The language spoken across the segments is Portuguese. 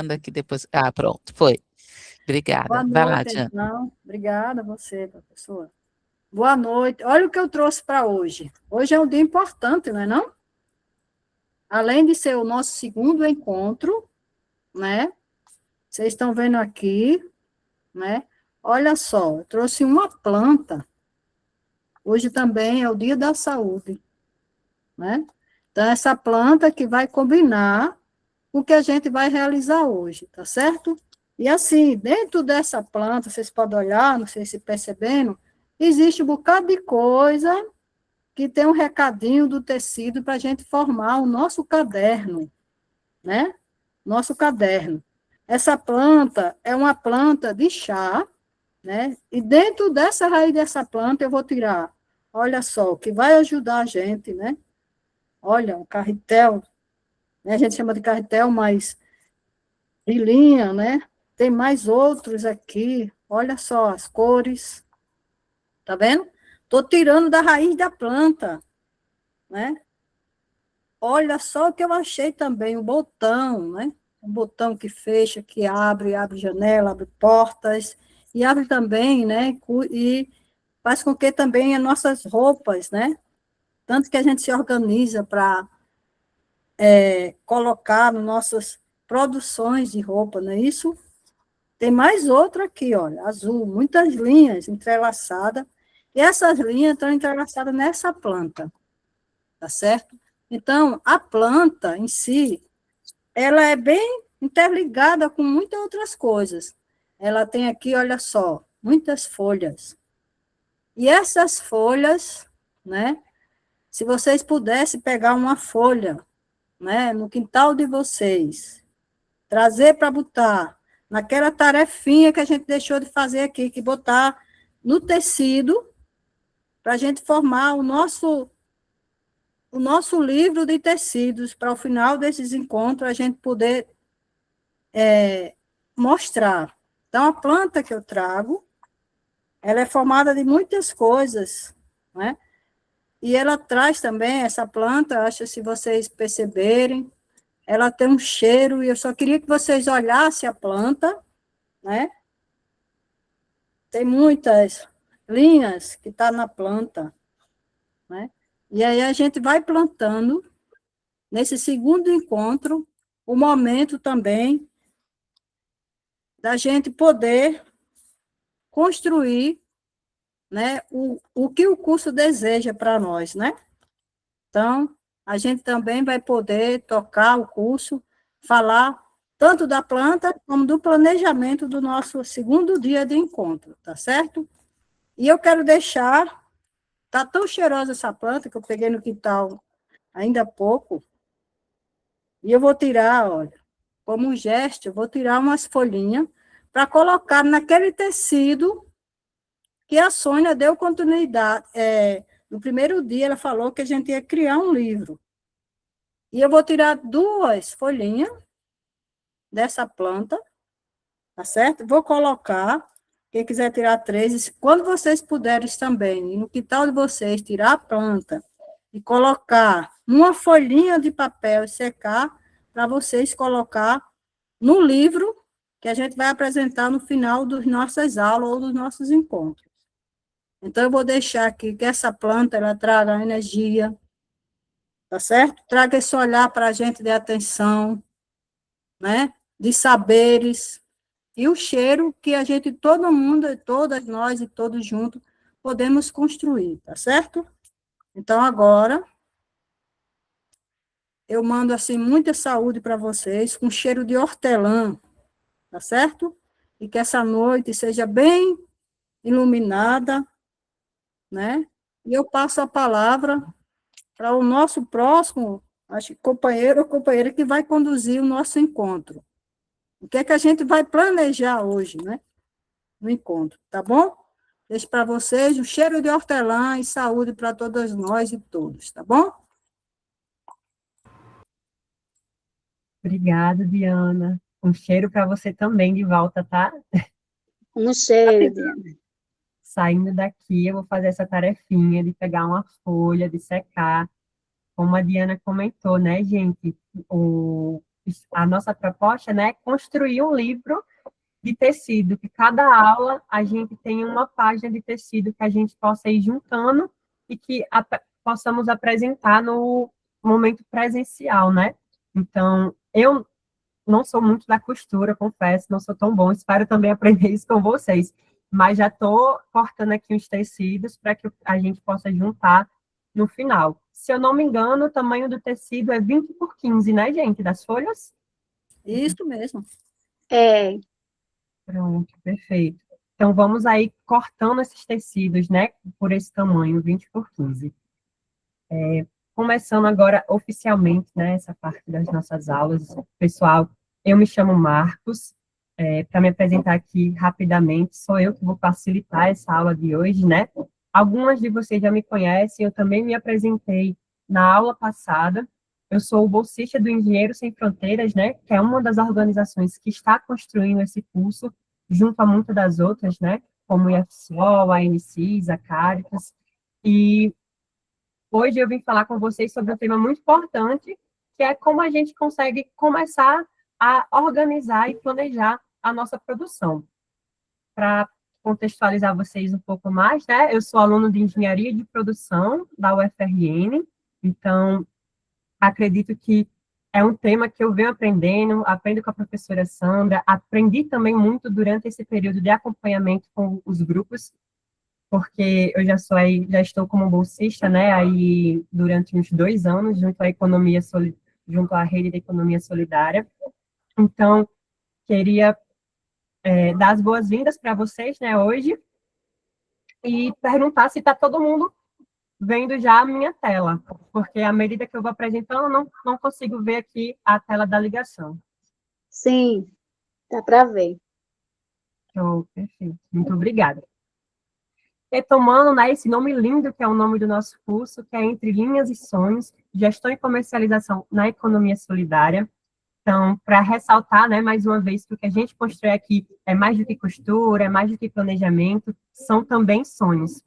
aqui depois. Ah, pronto, foi. Boa Obrigada. Vai lá, noite, Diana. então. Obrigada a você, professora. Boa noite. Olha o que eu trouxe para hoje. Hoje é um dia importante, não é não? Além de ser o nosso segundo encontro, né? Vocês estão vendo aqui, né? Olha só, eu trouxe uma planta. Hoje também é o Dia da Saúde, né? Então, essa planta que vai combinar com o que a gente vai realizar hoje, tá certo? E assim, dentro dessa planta, vocês podem olhar, não sei se percebendo, existe um bocado de coisa que tem um recadinho do tecido para a gente formar o nosso caderno, né? Nosso caderno. Essa planta é uma planta de chá, né? E dentro dessa raiz dessa planta eu vou tirar, olha só, que vai ajudar a gente, né? Olha, um carretel, né? A gente chama de carretel, mas de linha, né? Tem mais outros aqui, olha só as cores, tá vendo? Estou tirando da raiz da planta, né? Olha só o que eu achei também, o botão, né? Um botão que fecha, que abre janela, abre portas, e abre também, né? E faz com que também as nossas roupas, né? Tanto que a gente se organiza para colocar nas nossas produções de roupa, não é isso? Tem mais outra aqui, olha, azul, muitas linhas entrelaçadas, e essas linhas estão entrelaçadas nessa planta, tá certo? Então, a planta em si, ela é bem interligada com muitas outras coisas. Ela tem aqui, olha só, muitas folhas. E essas folhas, né, se vocês pudessem pegar uma folha, né, no quintal de vocês, trazer para botar naquela tarefinha que a gente deixou de fazer aqui, que botar no tecido, para a gente formar o nosso livro de tecidos, para o final desses encontros a gente poder mostrar. Então, a planta que eu trago, ela é formada de muitas coisas, né? E ela traz também, essa planta, acho que se vocês perceberem, ela tem um cheiro, e eu só queria que vocês olhassem a planta, né? Tem muitas linhas que estão na planta, né? E aí a gente vai plantando, nesse segundo encontro, o momento também da gente poder construir, né, o que o curso deseja para nós, né? Então, a gente também vai poder tocar o curso, falar tanto da planta como do planejamento do nosso segundo dia de encontro, tá certo? E eu quero deixar, tá tão cheirosa essa planta que eu peguei no quintal ainda há pouco, e eu vou tirar, olha, como um gesto, eu vou tirar umas folhinhas para colocar naquele tecido que a Sônia deu continuidade. No primeiro dia, ela falou que a gente ia criar um livro. E eu vou tirar duas folhinhas dessa planta, tá certo? Vou colocar, quem quiser tirar três, e quando vocês puderem também, e no quintal de vocês, tirar a planta e colocar numa folhinha de papel e secar, para vocês colocar no livro que a gente vai apresentar no final das nossas aulas ou dos nossos encontros. Então, eu vou deixar aqui que essa planta, ela traga energia, tá certo? Traga esse olhar para a gente de atenção, né? De saberes, e o cheiro que a gente, todo mundo, todas nós e todos juntos, podemos construir, tá certo? Então, agora, eu mando, assim, muita saúde para vocês, com cheiro de hortelã, tá certo? E que essa noite seja bem iluminada, né? E eu passo a palavra para o nosso próximo, acho que companheiro ou companheira que vai conduzir o nosso encontro. O que é que a gente vai planejar hoje, né? No encontro, tá bom? Deixo para vocês um cheiro de hortelã e saúde para todas nós e todos, tá bom? Obrigada, Diana. Um cheiro para você também de volta, tá? Um cheiro, Diana. Saindo daqui, eu vou fazer essa tarefinha de pegar uma folha, de secar. Como a Diana comentou, né, gente? a nossa proposta, né, é construir um livro de tecido, que cada aula a gente tenha uma página de tecido que a gente possa ir juntando e que possamos apresentar no momento presencial, né? Então, eu não sou muito da costura, confesso, não sou tão bom, espero também aprender isso com vocês, mas já estou cortando aqui os tecidos para que a gente possa juntar no final. Se eu não me engano, o tamanho do tecido é 20 por 15, né, gente, das folhas? Isso mesmo. É, Pronto, perfeito. Então, vamos aí cortando esses tecidos, né, por esse tamanho, 20 por 15. Começando agora oficialmente, né, essa parte das nossas aulas. Pessoal, eu me chamo Marcos, para me apresentar aqui rapidamente, sou eu que vou facilitar essa aula de hoje, né? Algumas de vocês já me conhecem, eu também me apresentei na aula passada. Eu sou o bolsista do Engenheiros Sem Fronteiras, né, que é uma das organizações que está construindo esse curso, junto a muitas das outras, né, como o IFSOL, a ANSIS, a Caritas, e hoje eu vim falar com vocês sobre um tema muito importante, que é como a gente consegue começar a organizar e planejar a nossa produção. Para contextualizar vocês um pouco mais, né, eu sou aluno de Engenharia de Produção da UFRN, então acredito que é um tema que eu venho aprendo com a professora Sandra, aprendi também muito durante esse período de acompanhamento com os grupos, porque eu já estou como bolsista, né, aí durante uns 2 anos, junto à Rede de Economia Solidária. Então, queria dar as boas-vindas para vocês, né, hoje, e perguntar se está todo mundo vendo já a minha tela, porque à medida que eu vou apresentando, eu não consigo ver aqui a tela da ligação. sim, dá para ver. Oh, perfeito, muito obrigada. Retomando, né, esse nome lindo que é o nome do nosso curso, que é Entre Linhas e Sonhos, Gestão e Comercialização na Economia Solidária. Então, para ressaltar, né, mais uma vez, que o que a gente constrói aqui é mais do que costura, é mais do que planejamento, são também sonhos.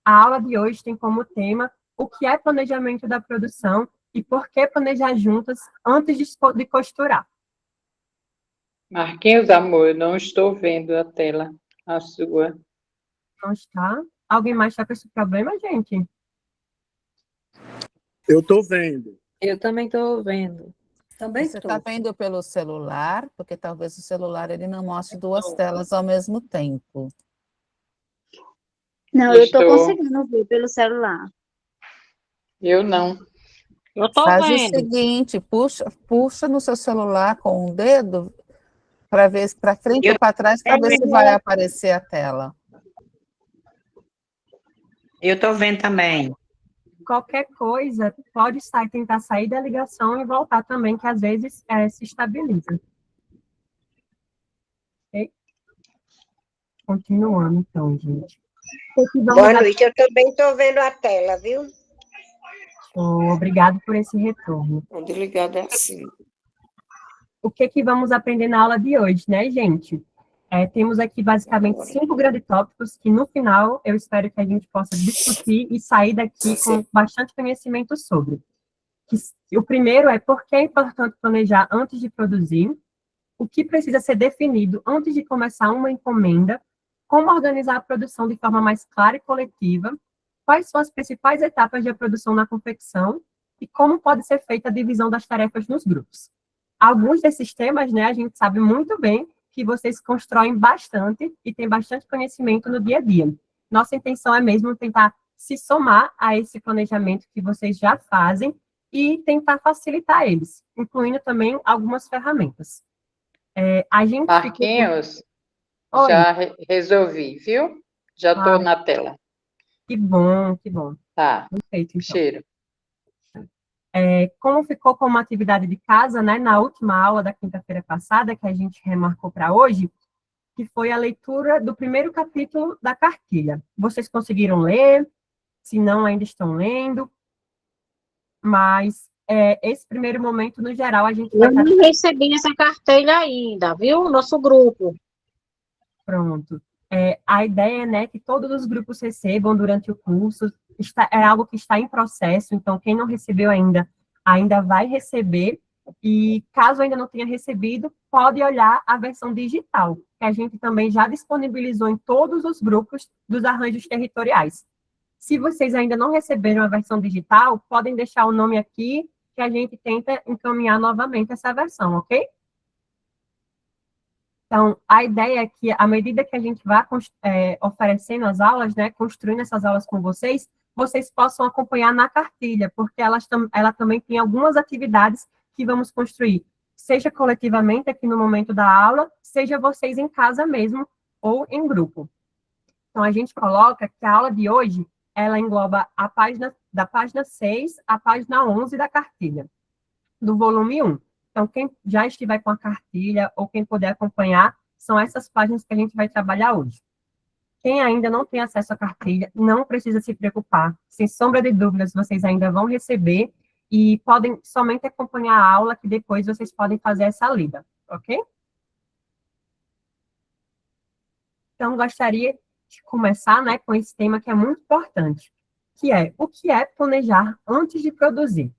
A aula de hoje tem como tema o que é planejamento da produção e por que planejar juntas antes de costurar. Marquinhos, amor, eu não estou vendo a tela, a sua. Não está? Alguém mais está com esse problema, gente? Eu estou vendo. Eu também estou vendo. Também Você estou. está vendo pelo celular, porque talvez o celular ele não mostre 2 telas ao mesmo tempo. Não, eu estou conseguindo ver pelo celular. Eu não. Eu estou Faz o vendo. seguinte, puxa no seu celular com o dedo para ver para frente ou para trás, para ver se vai aparecer a tela. Eu estou vendo também. Qualquer coisa, pode tentar sair da ligação e voltar também, que às vezes se estabiliza. Ok? Continuando, então, gente. Boa noite, eu também estou vendo a tela, viu? Obrigado por esse retorno. Desligada assim. O que vamos aprender na aula de hoje, né, gente? Temos aqui, basicamente, 5 grandes tópicos que, no final, eu espero que a gente possa discutir e sair daqui com bastante conhecimento sobre. O primeiro é por que é importante planejar antes de produzir, o que precisa ser definido antes de começar uma encomenda, como organizar a produção de forma mais clara e coletiva, quais são as principais etapas de produção na confecção e como pode ser feita a divisão das tarefas nos grupos. Alguns desses temas, né, a gente sabe muito bem que vocês constroem bastante e têm bastante conhecimento no dia a dia. Nossa intenção é mesmo tentar se somar a esse planejamento que vocês já fazem e tentar facilitar eles, incluindo também algumas ferramentas. Marquinhos, Oi. já resolvi, viu? Já estou na tela. Que bom, que bom. Tá, Perfeito, então. cheiro. Como ficou como atividade de casa, né, na última aula da quinta-feira passada, que a gente remarcou para hoje, que foi a leitura do primeiro capítulo da cartilha. Vocês conseguiram ler? Se não, ainda estão lendo. Mas esse primeiro momento, no geral, a gente vai... Eu não recebi essa cartilha ainda, viu? Nosso grupo. Pronto. A ideia, né, que todos os grupos recebam durante o curso, é algo que está em processo, então quem não recebeu ainda vai receber, E caso ainda não tenha recebido, pode olhar a versão digital, que a gente também já disponibilizou em todos os grupos dos arranjos territoriais. Se vocês ainda não receberam a versão digital, podem deixar o nome aqui, que a gente tenta encaminhar novamente essa versão, ok? Então, a ideia é que, à medida que a gente vá oferecendo as aulas, né, construindo essas aulas com vocês, vocês possam acompanhar na cartilha, porque ela também tem algumas atividades que vamos construir, seja coletivamente aqui no momento da aula, seja vocês em casa mesmo, ou em grupo. Então, a gente coloca que a aula de hoje, ela engloba da página 6 à página 11 da cartilha, do volume 1. Então, quem já estiver com a cartilha ou quem puder acompanhar, são essas páginas que a gente vai trabalhar hoje. Quem ainda não tem acesso à cartilha, não precisa se preocupar. Sem sombra de dúvidas, vocês ainda vão receber e podem somente acompanhar a aula, que depois vocês podem fazer essa lida, ok? Então, gostaria de começar, né, com esse tema que é muito importante, que é o que é planejar antes de produzir.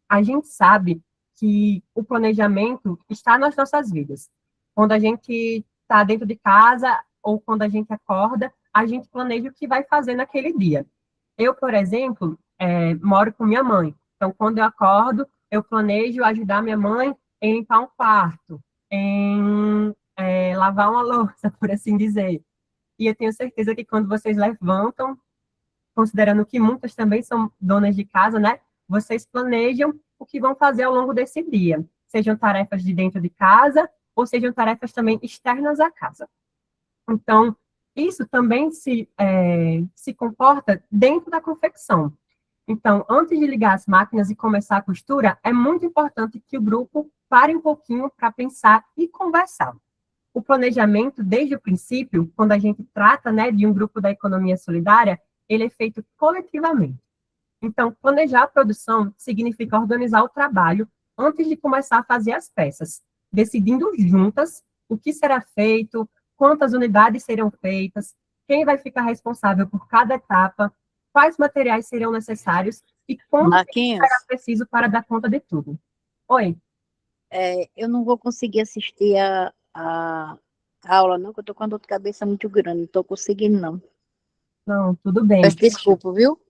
A gente sabe que o planejamento está nas nossas vidas. Quando a gente está dentro de casa ou quando a gente acorda, a gente planeja o que vai fazer naquele dia. Eu, por exemplo, moro com minha mãe. Então, quando eu acordo, eu planejo ajudar minha mãe em limpar um quarto, em lavar uma louça, por assim dizer. E eu tenho certeza que quando vocês levantam, considerando que muitas também são donas de casa, né? Vocês planejam o que vão fazer ao longo desse dia. Sejam tarefas de dentro de casa, ou sejam tarefas também externas à casa. Então, isso também se comporta dentro da confecção. Então, antes de ligar as máquinas e começar a costura, é muito importante que o grupo pare um pouquinho para pensar e conversar. O planejamento, desde o princípio, quando a gente trata, né, de um grupo da economia solidária, ele é feito coletivamente. Então, planejar a produção significa organizar o trabalho antes de começar a fazer as peças, decidindo juntas o que será feito, quantas unidades serão feitas, quem vai ficar responsável por cada etapa, quais materiais serão necessários e quanto será preciso para dar conta de tudo. Oi? Eu não vou conseguir assistir a aula, não, porque eu estou com a dor de cabeça muito grande, não estou conseguindo, não. Não, tudo bem. Peço desculpa, viu?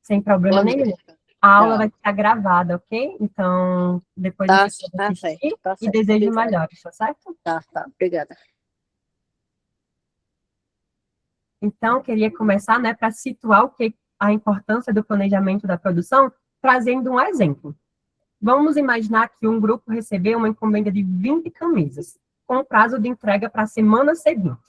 Sem problema nenhum. A aula vai ficar gravada, ok? Então, depois você pode assistir e desejo melhores, tá certo? Tá, obrigada. Então, queria começar, né, para situar a importância do planejamento da produção, trazendo um exemplo. Vamos imaginar que um grupo recebeu uma encomenda de 20 camisas, com o prazo de entrega para a semana seguinte.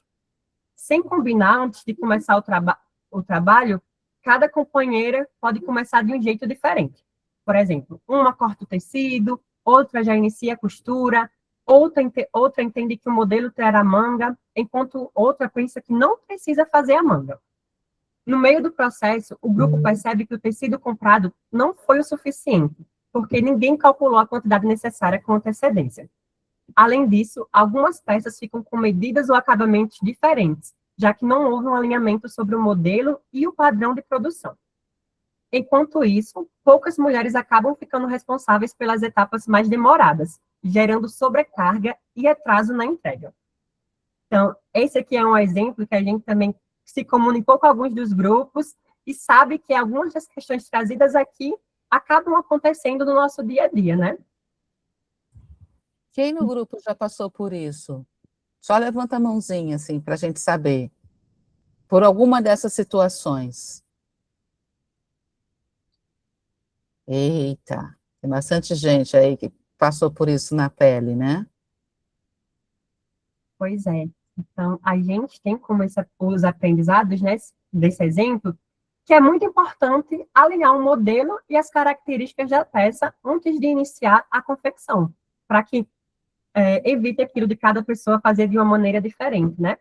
Sem combinar, antes de começar o trabalho, cada companheira pode começar de um jeito diferente. Por exemplo, uma corta o tecido, outra já inicia a costura, outra entende que o modelo terá manga, enquanto outra pensa que não precisa fazer a manga. No meio do processo, o grupo percebe que o tecido comprado não foi o suficiente, porque ninguém calculou a quantidade necessária com antecedência. Além disso, algumas peças ficam com medidas ou acabamentos diferentes, já que não houve um alinhamento sobre o modelo e o padrão de produção. Enquanto isso, poucas mulheres acabam ficando responsáveis pelas etapas mais demoradas, gerando sobrecarga e atraso na entrega. Então, esse aqui é um exemplo que a gente também se comunicou com alguns dos grupos e sabe que algumas das questões trazidas aqui acabam acontecendo no nosso dia a dia, né? Quem no grupo já passou por isso? Só levanta a mãozinha, assim, para a gente saber. Por alguma dessas situações. Eita, tem bastante gente aí que passou por isso na pele, né? Pois é. Então, a gente tem como os aprendizados, né, desse exemplo, que é muito importante alinhar o modelo e as características da peça antes de iniciar a confecção, para que evite aquilo de cada pessoa fazer de uma maneira diferente, né?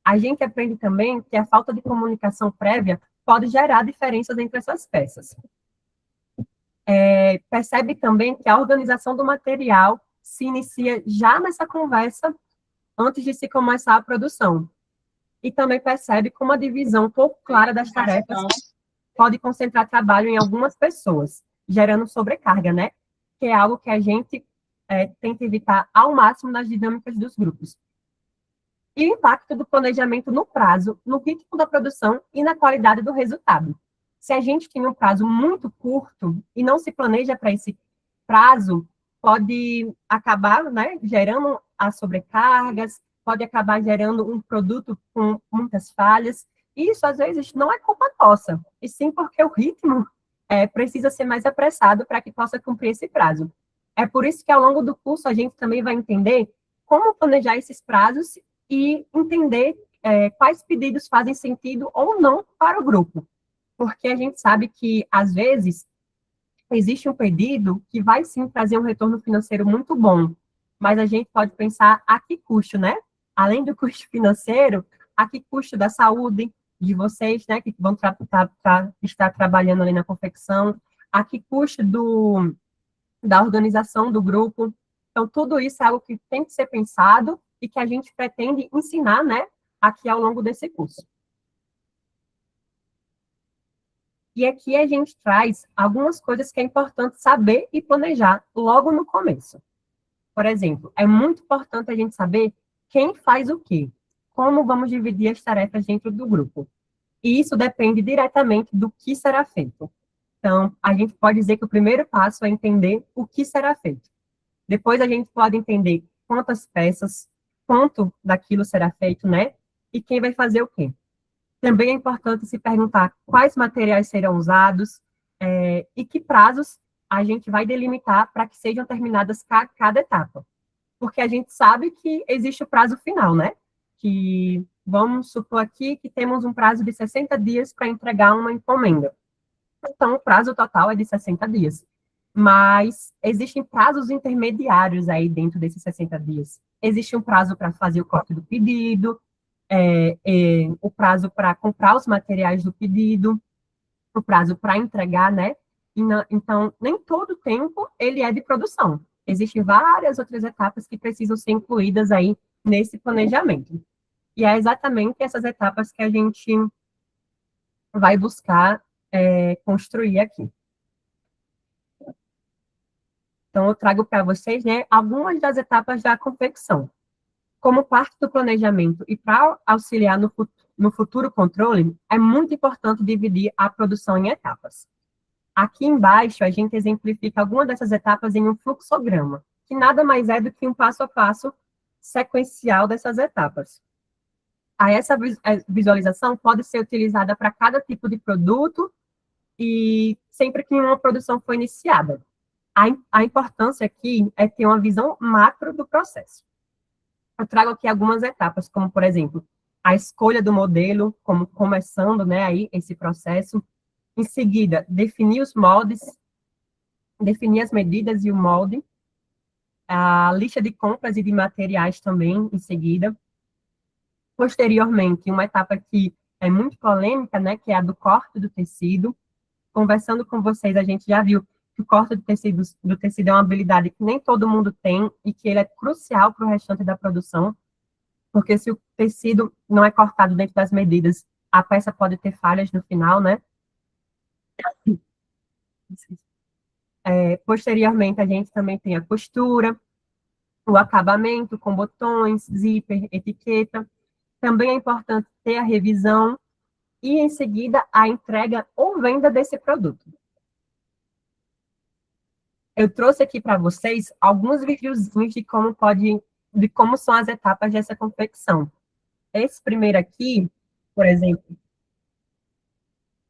A gente aprende também que a falta de comunicação prévia pode gerar diferenças entre essas peças. Percebe também que a organização do material se inicia já nessa conversa antes de se começar a produção. E também percebe como a divisão pouco clara das tarefas pode concentrar trabalho em algumas pessoas, gerando sobrecarga, né? porque é algo que a gente tenta evitar ao máximo nas dinâmicas dos grupos. E o impacto do planejamento no prazo, no ritmo da produção e na qualidade do resultado. Se a gente tem um prazo muito curto e não se planeja para esse prazo, pode acabar, né, gerando as sobrecargas, pode acabar gerando um produto com muitas falhas. E isso, às vezes, não é culpa nossa, e sim porque o ritmo precisa ser mais apressado para que possa cumprir esse prazo. É por isso que, ao longo do curso, a gente também vai entender como planejar esses prazos e entender quais pedidos fazem sentido ou não para o grupo. Porque a gente sabe que, às vezes, existe um pedido que vai, sim, trazer um retorno financeiro muito bom, mas a gente pode pensar a que custo, né? Além do custo financeiro, a que custo da saúde de vocês, né, que vão estar trabalhando ali na confecção, a que custo da organização do grupo. Então, tudo isso é algo que tem que ser pensado e que a gente pretende ensinar, né, aqui ao longo desse curso. E aqui a gente traz algumas coisas que é importante saber e planejar logo no começo. Por exemplo, é muito importante a gente saber quem faz o quê, como vamos dividir as tarefas dentro do grupo. E isso depende diretamente do que será feito. Então, a gente pode dizer que o primeiro passo é entender o que será feito. Depois a gente pode entender quantas peças, quanto daquilo será feito, né? E quem vai fazer o quê. Também é importante se perguntar quais materiais serão usados e que prazos a gente vai delimitar para que sejam terminadas cada etapa. Porque a gente sabe que existe o prazo final, né? Que vamos supor aqui que temos um prazo de 60 dias para entregar uma encomenda. Então, o prazo total é de 60 dias. Mas existem prazos intermediários aí dentro desses 60 dias. Existe um prazo para fazer o corte do pedido, o prazo para comprar os materiais do pedido, o prazo para entregar, né? Então, nem todo tempo ele é de produção. Existem várias outras etapas que precisam ser incluídas aí nesse planejamento. E é exatamente essas etapas que a gente vai buscar construir aqui. Então, eu trago para vocês, né, algumas das etapas da confecção. Como parte do planejamento e para auxiliar no futuro controle, é muito importante dividir a produção em etapas. Aqui embaixo, a gente exemplifica algumas dessas etapas em um fluxograma, que nada mais é do que um passo a passo sequencial dessas etapas. Aí, essa visualização pode ser utilizada para cada tipo de produto e sempre que uma produção for iniciada. A importância aqui é ter uma visão macro do processo. Eu trago aqui algumas etapas, como, por exemplo, a escolha do modelo, como começando, né, aí esse processo. Em seguida, definir os moldes, definir as medidas e o molde. A lista de compras e de materiais também, em seguida. Posteriormente, uma etapa que é muito polêmica, né, que é a do corte do tecido. Conversando com vocês, a gente já viu que o corte do tecido é uma habilidade que nem todo mundo tem e que ele é crucial para o restante da produção, porque se o tecido não é cortado dentro das medidas, a peça pode ter falhas no final, né? Posteriormente, a gente também tem a costura, o acabamento com botões, zíper, etiqueta. Também é importante ter a revisão e, em seguida, a entrega ou venda desse produto. Eu trouxe aqui para vocês alguns videozinhos de como são as etapas dessa confecção. Esse primeiro aqui, por exemplo,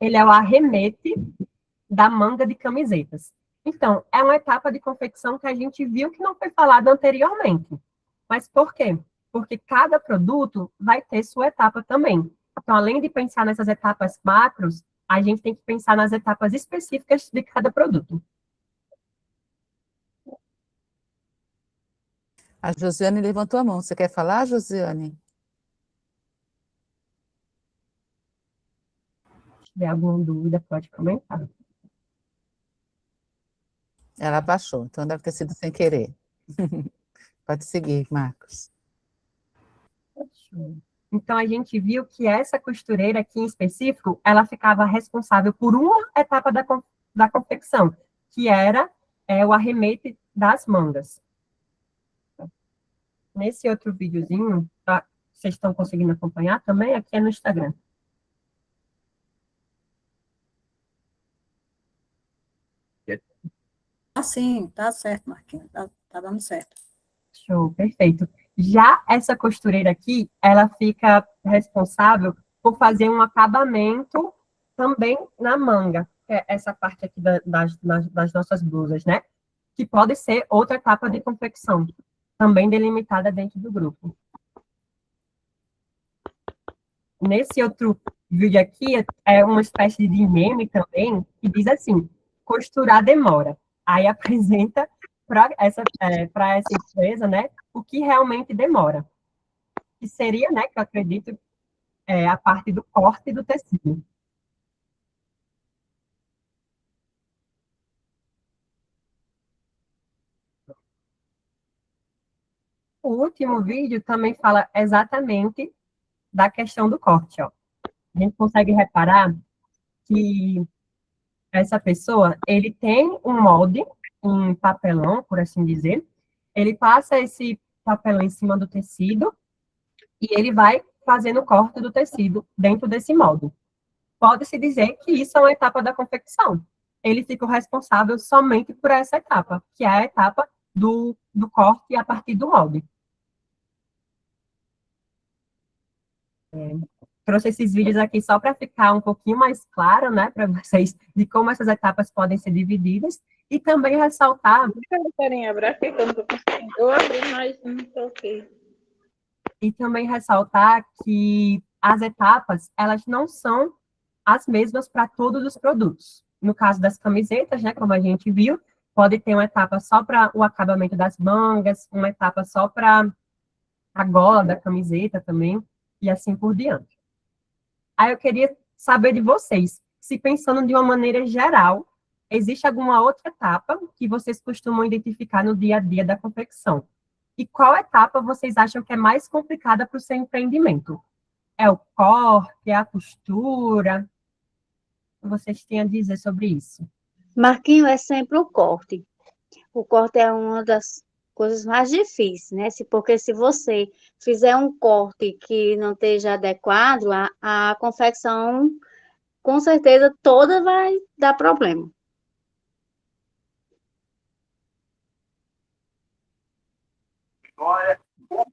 ele é o arremete da manga de camisetas. Então, é uma etapa de confecção que a gente viu que não foi falada anteriormente. Mas por quê? Porque cada produto vai ter sua etapa também. Então, além de pensar nessas etapas macros, a gente tem que pensar nas etapas específicas de cada produto. A Josiane levantou a mão. Você quer falar, Josiane? Se tiver alguma dúvida, pode comentar. Ela baixou, então deve ter sido sem querer. Pode seguir, Marcos. Então, a gente viu que essa costureira aqui em específico, ela ficava responsável por uma etapa da confecção, que era é o arremete das mangas. Nesse outro videozinho, tá? Vocês estão conseguindo acompanhar também? Aqui é no Instagram. Sim, tá certo, Marquinhos, tá dando certo. Show, perfeito. Já essa costureira aqui, ela fica responsável por fazer um acabamento também na manga, que é essa parte aqui das nossas blusas, né? Que pode ser outra etapa de confecção, também delimitada dentro do grupo. Nesse outro vídeo aqui, é uma espécie de meme também, que diz assim, costurar demora. Aí apresenta para essa empresa, né, o que realmente demora. Que seria, né, que eu acredito, a parte do corte do tecido. O último vídeo também fala exatamente da questão do corte, ó. A gente consegue reparar que essa pessoa, ele tem um molde, um papelão, por assim dizer, ele passa esse papelão em cima do tecido e ele vai fazendo o corte do tecido dentro desse molde. Pode-se dizer que isso é uma etapa da confecção. Ele fica o responsável somente por essa etapa, que é a etapa do corte a partir do molde. Trouxe esses vídeos aqui só para ficar um pouquinho mais claro, né, para vocês, de como essas etapas podem ser divididas, e também ressaltar... Querem abrir aqui, que eu não tô conseguindo. Eu abri, mas não toquei. E também ressaltar que as etapas, elas não são as mesmas para todos os produtos. No caso das camisetas, né, como a gente viu, pode ter uma etapa só para o acabamento das mangas, uma etapa só para a gola da camiseta também, e assim por diante. Aí eu queria saber de vocês, se pensando de uma maneira geral, existe alguma outra etapa que vocês costumam identificar no dia a dia da confecção? E qual etapa vocês acham que é mais complicada para o seu empreendimento? É o corte, é a costura? O que vocês têm a dizer sobre isso? Marquinho, é sempre o corte. O corte é uma das coisas mais difíceis, né? Porque se você fizer um corte que não esteja adequado, a confecção, com certeza, toda vai dar problema.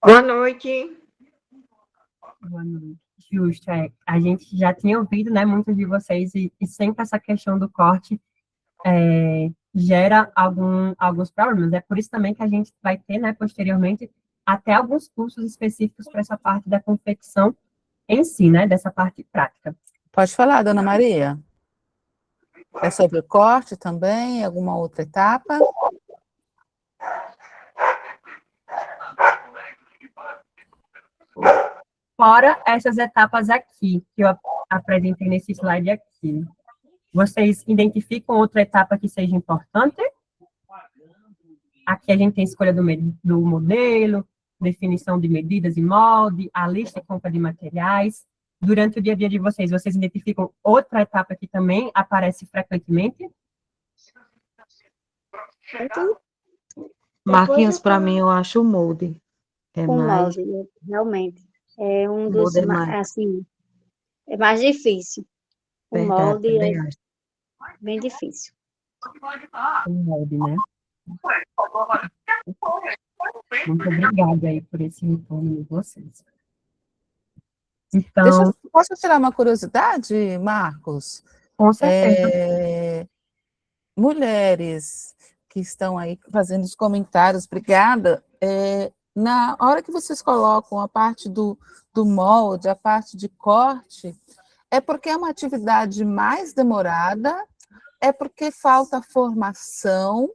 Boa noite. Boa noite. Justo, a gente já tinha ouvido, né, muitos de vocês, e sempre essa questão do corte gera alguns problemas. É por isso também que a gente vai ter, né, posteriormente, até alguns cursos específicos para essa parte da confecção em si, né, dessa parte prática. Pode falar, dona Maria. É sobre o corte também? Alguma outra etapa? Fora essas etapas aqui, que eu apresentei nesse slide aqui. Vocês identificam outra etapa que seja importante? Aqui a gente tem escolha do modelo, definição de medidas e molde, a lista e compra de materiais. Durante o dia a dia de vocês, vocês identificam outra etapa que também aparece frequentemente? Marquinhos, para mim, eu acho o molde. É O mais... molde, realmente, é um O dos, molde é mais... assim, é mais difícil. O Verdade, molde também é acho. bem difícil. O molde, né? Muito obrigada aí por esse retorno de vocês. Então, Posso tirar uma curiosidade, Marcos? com certeza. Mulheres que estão aí fazendo os comentários, obrigada. Na hora que vocês colocam a parte do molde, a parte de corte, é porque é uma atividade mais demorada, é porque falta formação,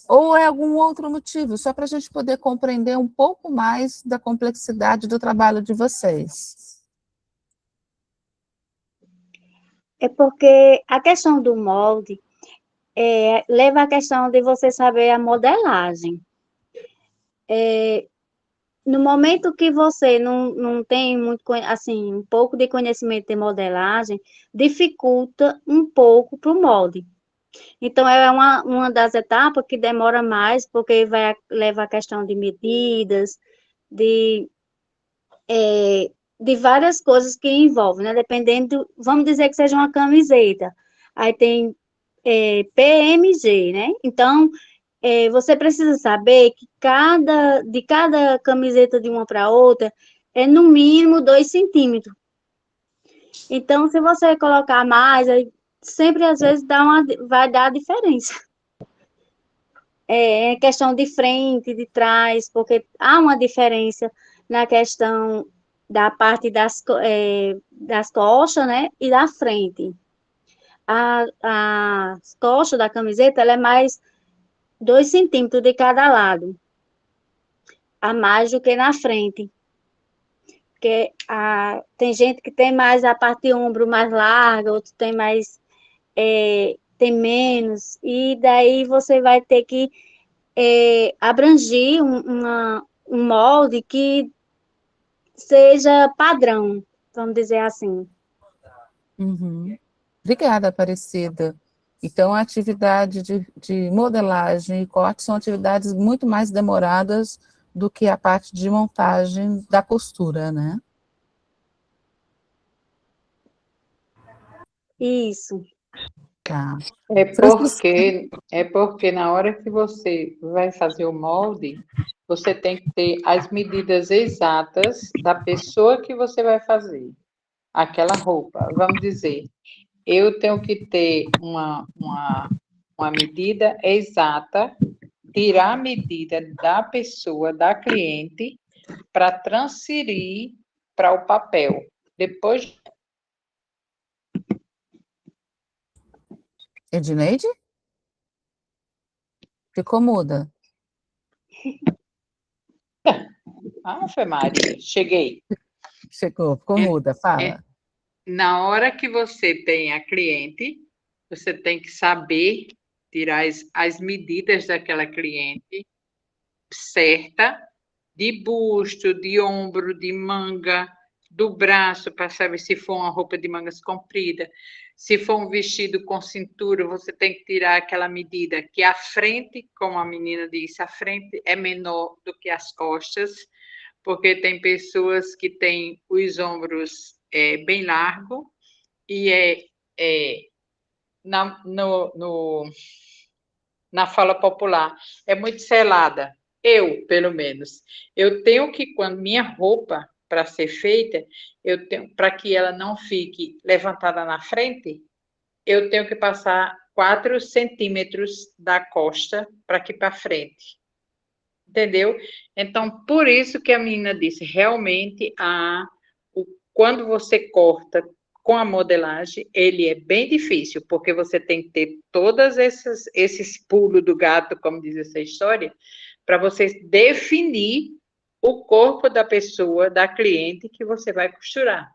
ou é algum outro motivo, só para a gente poder compreender um pouco mais da complexidade do trabalho de vocês. É porque a questão do molde leva à questão de você saber a modelagem. No momento que você não tem muito, assim, um pouco de conhecimento de modelagem, dificulta um pouco para o molde. Então, é uma das etapas que demora mais, porque vai levar a questão de medidas, de, de várias coisas que envolvem, né? Dependendo, vamos dizer que seja uma camiseta. Aí tem PMG, né? Então, você precisa saber que de cada camiseta de uma para outra é no mínimo 2 centímetros. Então, se você colocar mais, aí sempre às vezes vai dar diferença. É questão de frente, de trás, porque há uma diferença na questão da parte das costas, né, e da frente. As costas da camiseta, ela é mais 2 centímetros de cada lado, a mais do que na frente. Porque tem gente que tem mais a parte de ombro mais larga, outros tem mais, tem menos, e daí você vai ter que abranger um molde que seja padrão, vamos dizer assim. Uhum. Obrigada, Aparecida. Então, a atividade de modelagem e corte são atividades muito mais demoradas do que a parte de montagem da costura, né? Isso. Tá. É porque na hora que você vai fazer o molde, você tem que ter as medidas exatas da pessoa que você vai fazer aquela roupa. Vamos dizer, eu tenho que ter uma medida exata, tirar a medida da pessoa, da cliente, para transferir para o papel. Depois. Edneide? Ficou muda. Foi Maria, cheguei. Chegou, ficou muda, fala. Na hora que você tem a cliente, você tem que saber tirar as medidas daquela cliente certa, de busto, de ombro, de manga, do braço, para saber se for uma roupa de mangas comprida. Se for um vestido com cintura, você tem que tirar aquela medida que a frente, como a menina disse, a frente é menor do que as costas, porque tem pessoas que têm os ombros bem largos e na fala popular é muito selada. Eu, pelo menos, eu tenho que, quando minha roupa para ser feita, eu tenho, para que ela não fique levantada na frente, eu tenho que passar 4 centímetros da costa para aqui para frente. Entendeu? Então, por isso que a menina disse, realmente, quando você corta com a modelagem, ele é bem difícil, porque você tem que ter todos esses pulos do gato, como diz essa história, para você definir o corpo da pessoa, da cliente que você vai costurar.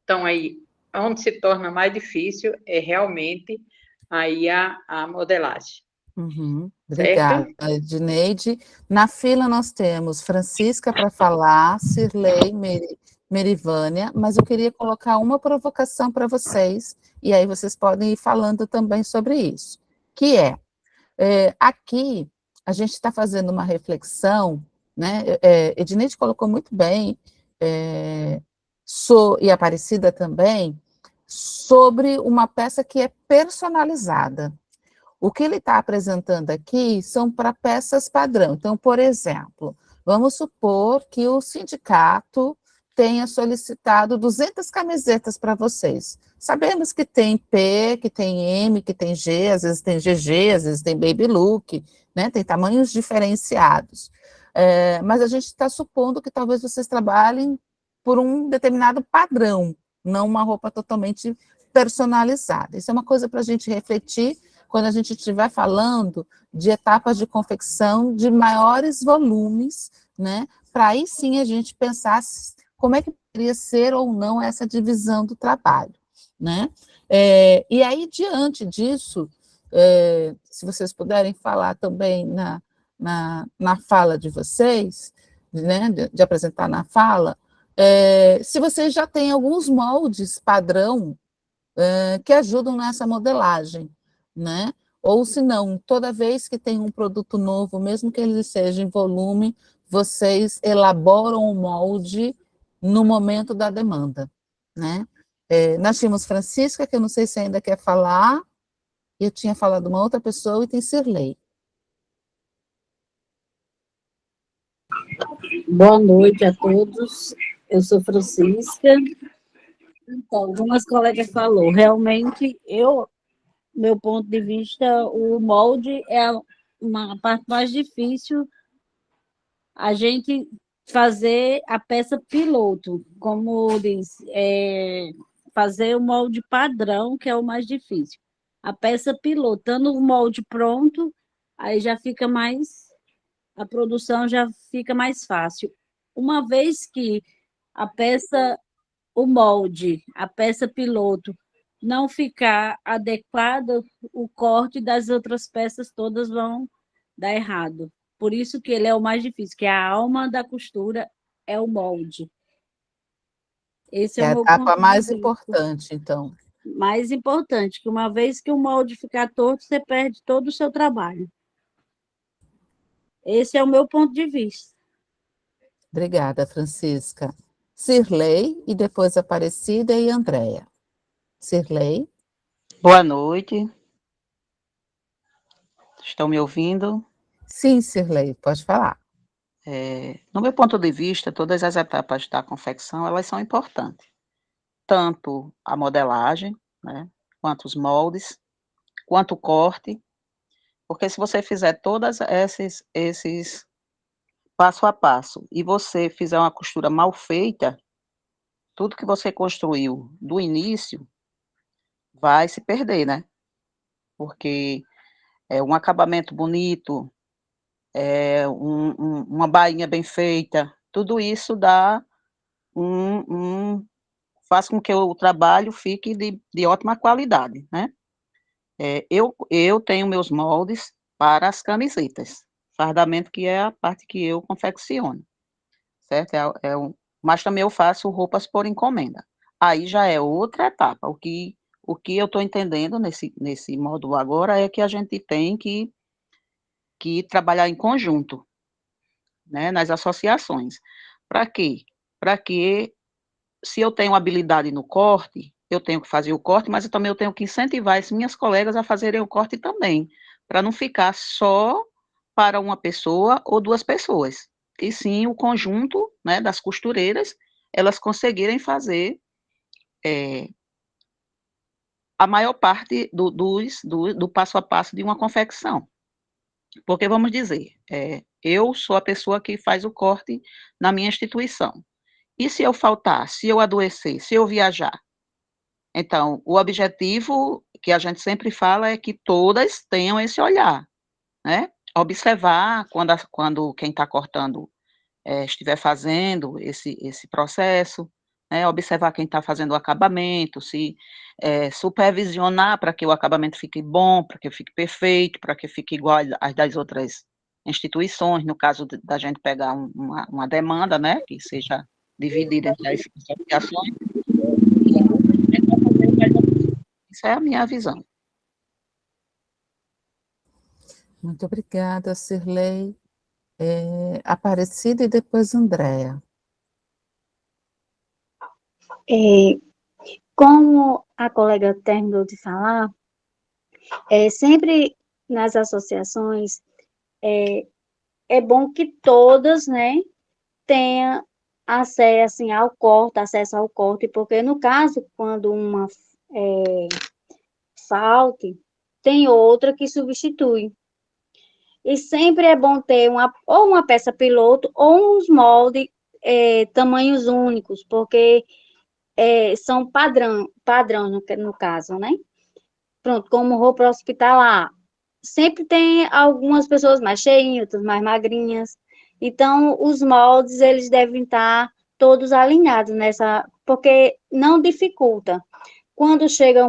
Então, aí, onde se torna mais difícil é realmente aí a modelagem. Uhum. Obrigada, Certo? Edneide. Na fila nós temos Francisca para falar, Cirlei, Merivânia, mas eu queria colocar uma provocação para vocês, e aí vocês podem ir falando também sobre isso, que aqui a gente está fazendo uma reflexão, né? Edneide colocou muito bem, e Aparecida também, sobre uma peça que é personalizada. O que ele está apresentando aqui são para peças padrão. Então, por exemplo, vamos supor que o sindicato tenha solicitado 200 camisetas para vocês. Sabemos que tem P, que tem M, que tem G, às vezes tem GG, às vezes tem Baby Look, né? Tem tamanhos diferenciados. Mas a gente está supondo que talvez vocês trabalhem por um determinado padrão, não uma roupa totalmente personalizada. Isso é uma coisa para a gente refletir quando a gente estiver falando de etapas de confecção de maiores volumes, né? Para aí sim a gente pensar como é que poderia ser ou não essa divisão do trabalho, né? E aí, diante disso, se vocês puderem falar também na fala de vocês, né, de apresentar na fala, se vocês já têm alguns moldes padrão que ajudam nessa modelagem, né? Ou se não, toda vez que tem um produto novo, mesmo que ele seja em volume, vocês elaboram o molde no momento da demanda, né? Nós tínhamos Francisca, que eu não sei se ainda quer falar, eu tinha falado uma outra pessoa, e tem Cirlei. Boa noite a todos. Eu sou Francisca. Então, algumas colegas falou, realmente, meu ponto de vista, o molde é uma parte mais difícil a gente fazer a peça piloto, como diz, fazer o molde padrão, que é o mais difícil. A peça piloto, estando o molde pronto, aí já fica mais, a produção já fica mais fácil. Uma vez que a peça, o molde, a peça piloto, não ficar adequado, o corte das outras peças todas vão dar errado. Por isso que ele é o mais difícil, que a alma da costura é o molde. Esse é o É a meu etapa ponto de mais vista. importante, então. Mais importante, que uma vez que o molde ficar torto, você perde todo o seu trabalho. Esse é o meu ponto de vista. Obrigada, Francisca. Cirlei, e depois Aparecida e Andréia. Cirlei. Boa noite. Estão me ouvindo? Sim, Cirlei, pode falar. No meu ponto de vista, todas as etapas da confecção, elas são importantes. Tanto a modelagem, né, quanto os moldes, quanto o corte, porque se você fizer todas esses passo a passo e você fizer uma costura mal feita, tudo que você construiu do início vai se perder, né? Porque um acabamento bonito, uma bainha bem feita, tudo isso dá faz com que o trabalho fique de ótima qualidade, né? Eu tenho meus moldes para as camisetas, fardamento que é a parte que eu confecciono, certo? Mas também eu faço roupas por encomenda. Aí já é outra etapa. O que eu estou entendendo nesse módulo agora é que a gente tem que trabalhar em conjunto, né, nas associações. Para quê? Para que, se eu tenho habilidade no corte, eu tenho que fazer o corte, mas eu tenho que incentivar as minhas colegas a fazerem o corte também, para não ficar só para uma pessoa ou duas pessoas, e sim o conjunto, né, das costureiras, elas conseguirem fazer a maior parte do passo a passo de uma confecção. Porque, vamos dizer, eu sou a pessoa que faz o corte na minha instituição. E se eu faltar, se eu adoecer, se eu viajar? Então, o objetivo que a gente sempre fala é que todas tenham esse olhar, né? Observar quando quem está cortando estiver fazendo esse processo, né? Observar quem está fazendo o acabamento, supervisionar para que o acabamento fique bom, para que fique perfeito, para que fique igual às das outras instituições, no caso da gente pegar uma demanda, né, que seja dividida entre as associações. Essa é a minha visão. Muito obrigada, Cirlei. Aparecida e depois Andréia. Como a colega terminou de falar, sempre nas associações é bom que todas, né, tenham acesso ao corte, porque no caso, quando uma falte, tem outra que substitui. E sempre é bom ter ou uma peça piloto ou uns moldes tamanhos únicos, porque são padrão no caso, né? Pronto, como roupa hospitalar, sempre tem algumas pessoas mais cheinhas, outras mais magrinhas. Então, os moldes, eles devem estar todos alinhados porque não dificulta. Quando chegar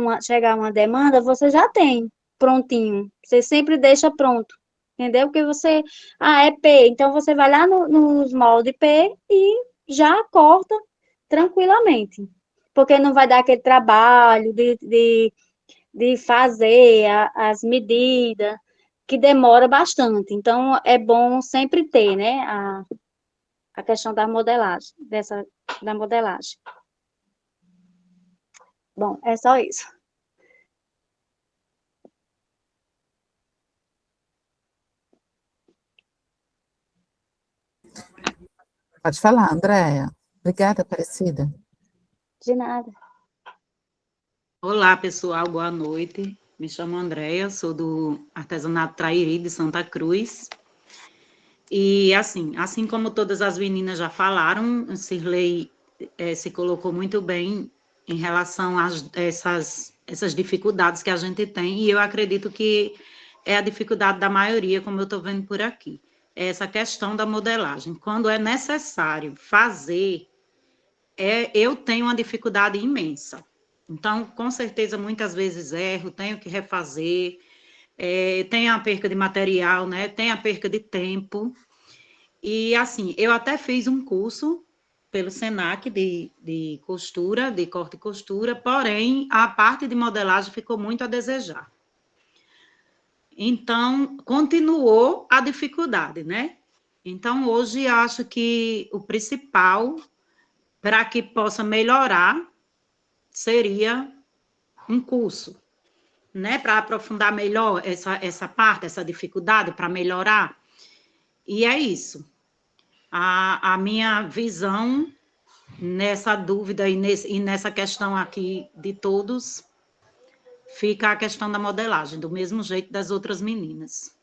uma demanda, você já tem prontinho. Você sempre deixa pronto, entendeu? Porque você, é P, então você vai lá nos moldes P e já corta tranquilamente. Porque não vai dar aquele trabalho de de fazer as medidas, que demora bastante. Então, é bom sempre ter, né, a questão da modelagem, da modelagem. Bom, é só isso. Pode falar, Andréia. Obrigada, Aparecida. De nada. Olá, pessoal, boa noite. Me chamo Andréia, sou do Artesanato Trairi de Santa Cruz. E, assim como todas as meninas já falaram, Cirlei se colocou muito bem em relação a essas dificuldades que a gente tem, e eu acredito que é a dificuldade da maioria, como eu estou vendo por aqui. É essa questão da modelagem. Quando é necessário fazer, eu tenho uma dificuldade imensa. Então, com certeza, muitas vezes erro, tenho que refazer, tem a perca de material, né? Tem a perca de tempo. E, assim, eu até fiz um curso pelo SENAC de costura, de corte e costura, porém, a parte de modelagem ficou muito a desejar. Então, continuou a dificuldade, né? Então, hoje, acho que o principal, para que possa melhorar, seria um curso, né? Para aprofundar melhor essa parte, essa dificuldade, para melhorar. E é isso. A minha visão nessa dúvida e nessa questão aqui de todos, fica a questão da modelagem, do mesmo jeito das outras meninas.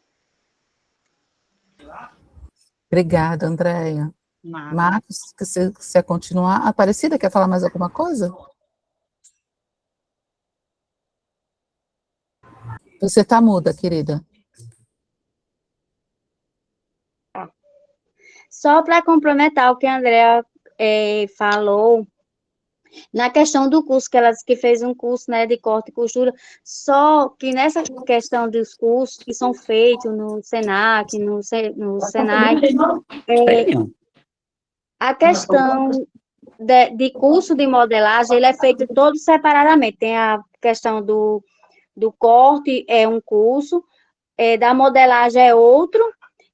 Obrigada, Andréia. Nada. Marcos, que você quer continuar? Aparecida, quer falar mais alguma coisa? Você está muda, querida. Só para complementar o que a Andrea falou, na questão do curso, que ela disse que fez um curso, né, de corte e costura, só que nessa questão dos cursos que são feitos no SENAC, no SENAI, a questão de curso de modelagem, ele é feito todo separadamente. Tem a questão do corte, é um curso, da modelagem é outro,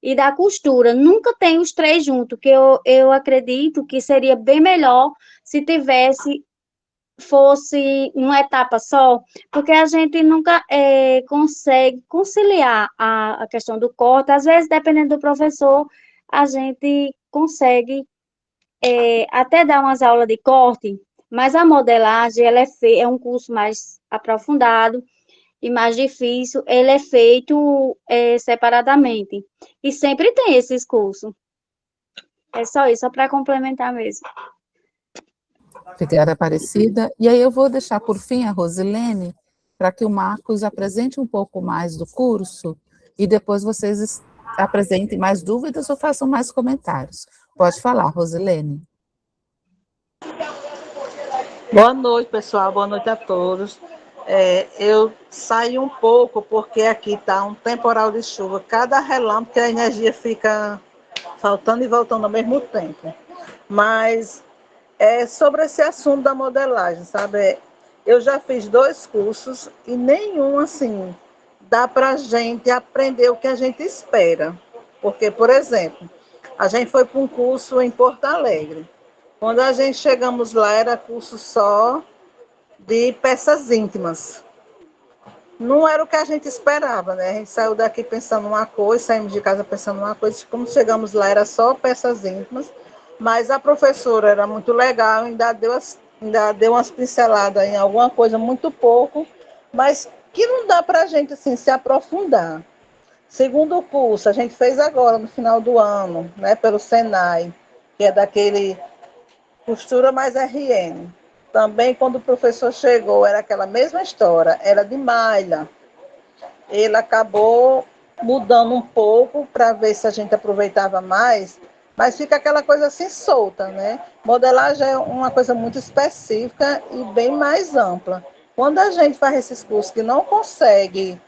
e da costura. Nunca tem os três juntos, que eu acredito que seria bem melhor se fosse uma etapa só, porque a gente nunca consegue conciliar a questão do corte. Às vezes, dependendo do professor, a gente consegue até dar umas aulas de corte, mas a modelagem ela é um curso mais aprofundado e mais difícil, ele é feito separadamente. E sempre tem esses cursos. É só isso, só para complementar mesmo. Obrigada, Aparecida. E aí eu vou deixar, por fim, a Rosilene, para que o Marcos apresente um pouco mais do curso, e depois vocês apresentem mais dúvidas ou façam mais comentários. Pode falar, Rosilene. Boa noite, pessoal. Boa noite a todos. Eu saí um pouco porque aqui está um temporal de chuva. Cada relâmpago, a energia fica faltando e voltando ao mesmo tempo. Mas sobre esse assunto da modelagem, sabe? Eu já fiz 2 cursos e nenhum, assim, dá para a gente aprender o que a gente espera. Porque, por exemplo, a gente foi para um curso em Porto Alegre. Quando a gente chegamos lá, era curso só de peças íntimas. Não era o que a gente esperava, né? A gente saiu daqui pensando uma coisa, saímos de casa pensando uma coisa, como chegamos lá era só peças íntimas, mas a professora era muito legal, ainda deu umas pinceladas em alguma coisa, muito pouco, mas que não dá para a gente assim, se aprofundar. Segundo curso, a gente fez agora, no final do ano, né, pelo Senai, que é daquele Costura mais RN. Também, quando o professor chegou, era aquela mesma história, era de malha. Ele acabou mudando um pouco para ver se a gente aproveitava mais, mas fica aquela coisa assim solta, né? Modelagem é uma coisa muito específica e bem mais ampla. Quando a gente faz esses cursos que não consegue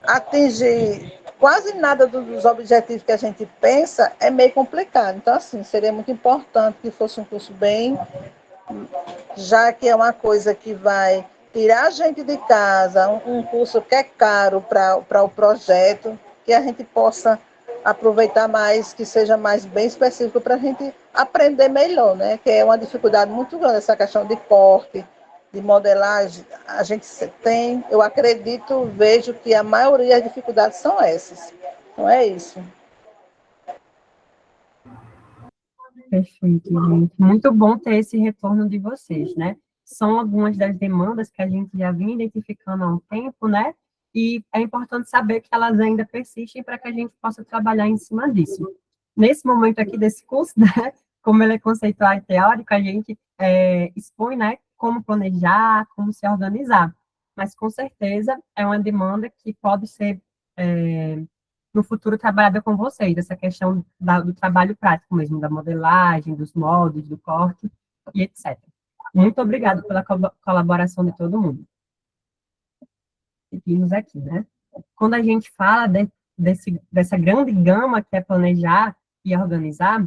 atingir quase nada dos objetivos que a gente pensa, é meio complicado. Então, assim, seria muito importante que fosse um curso bem, já que é uma coisa que vai tirar a gente de casa, um curso que é caro para o projeto, que a gente possa aproveitar mais, que seja mais bem específico para a gente aprender melhor, né? Que é uma dificuldade muito grande essa questão de corte, de modelagem. A gente tem, eu acredito, vejo que a maioria das dificuldades são essas. Não é isso. Perfeito, gente. Muito bom ter esse retorno de vocês, né? São algumas das demandas que a gente já vinha identificando há um tempo, né? E é importante saber que elas ainda persistem para que a gente possa trabalhar em cima disso. Nesse momento aqui desse curso, né? Como ele é conceitual e teórico, a gente expõe, né? Como planejar, como se organizar. Mas, com certeza, é uma demanda que pode ser no futuro trabalhada com vocês, essa questão do trabalho prático mesmo, da modelagem, dos moldes, do corte e etc. Muito obrigada pela colaboração de todo mundo. Seguimos aqui, né? Quando a gente fala dessa grande gama que é planejar e organizar,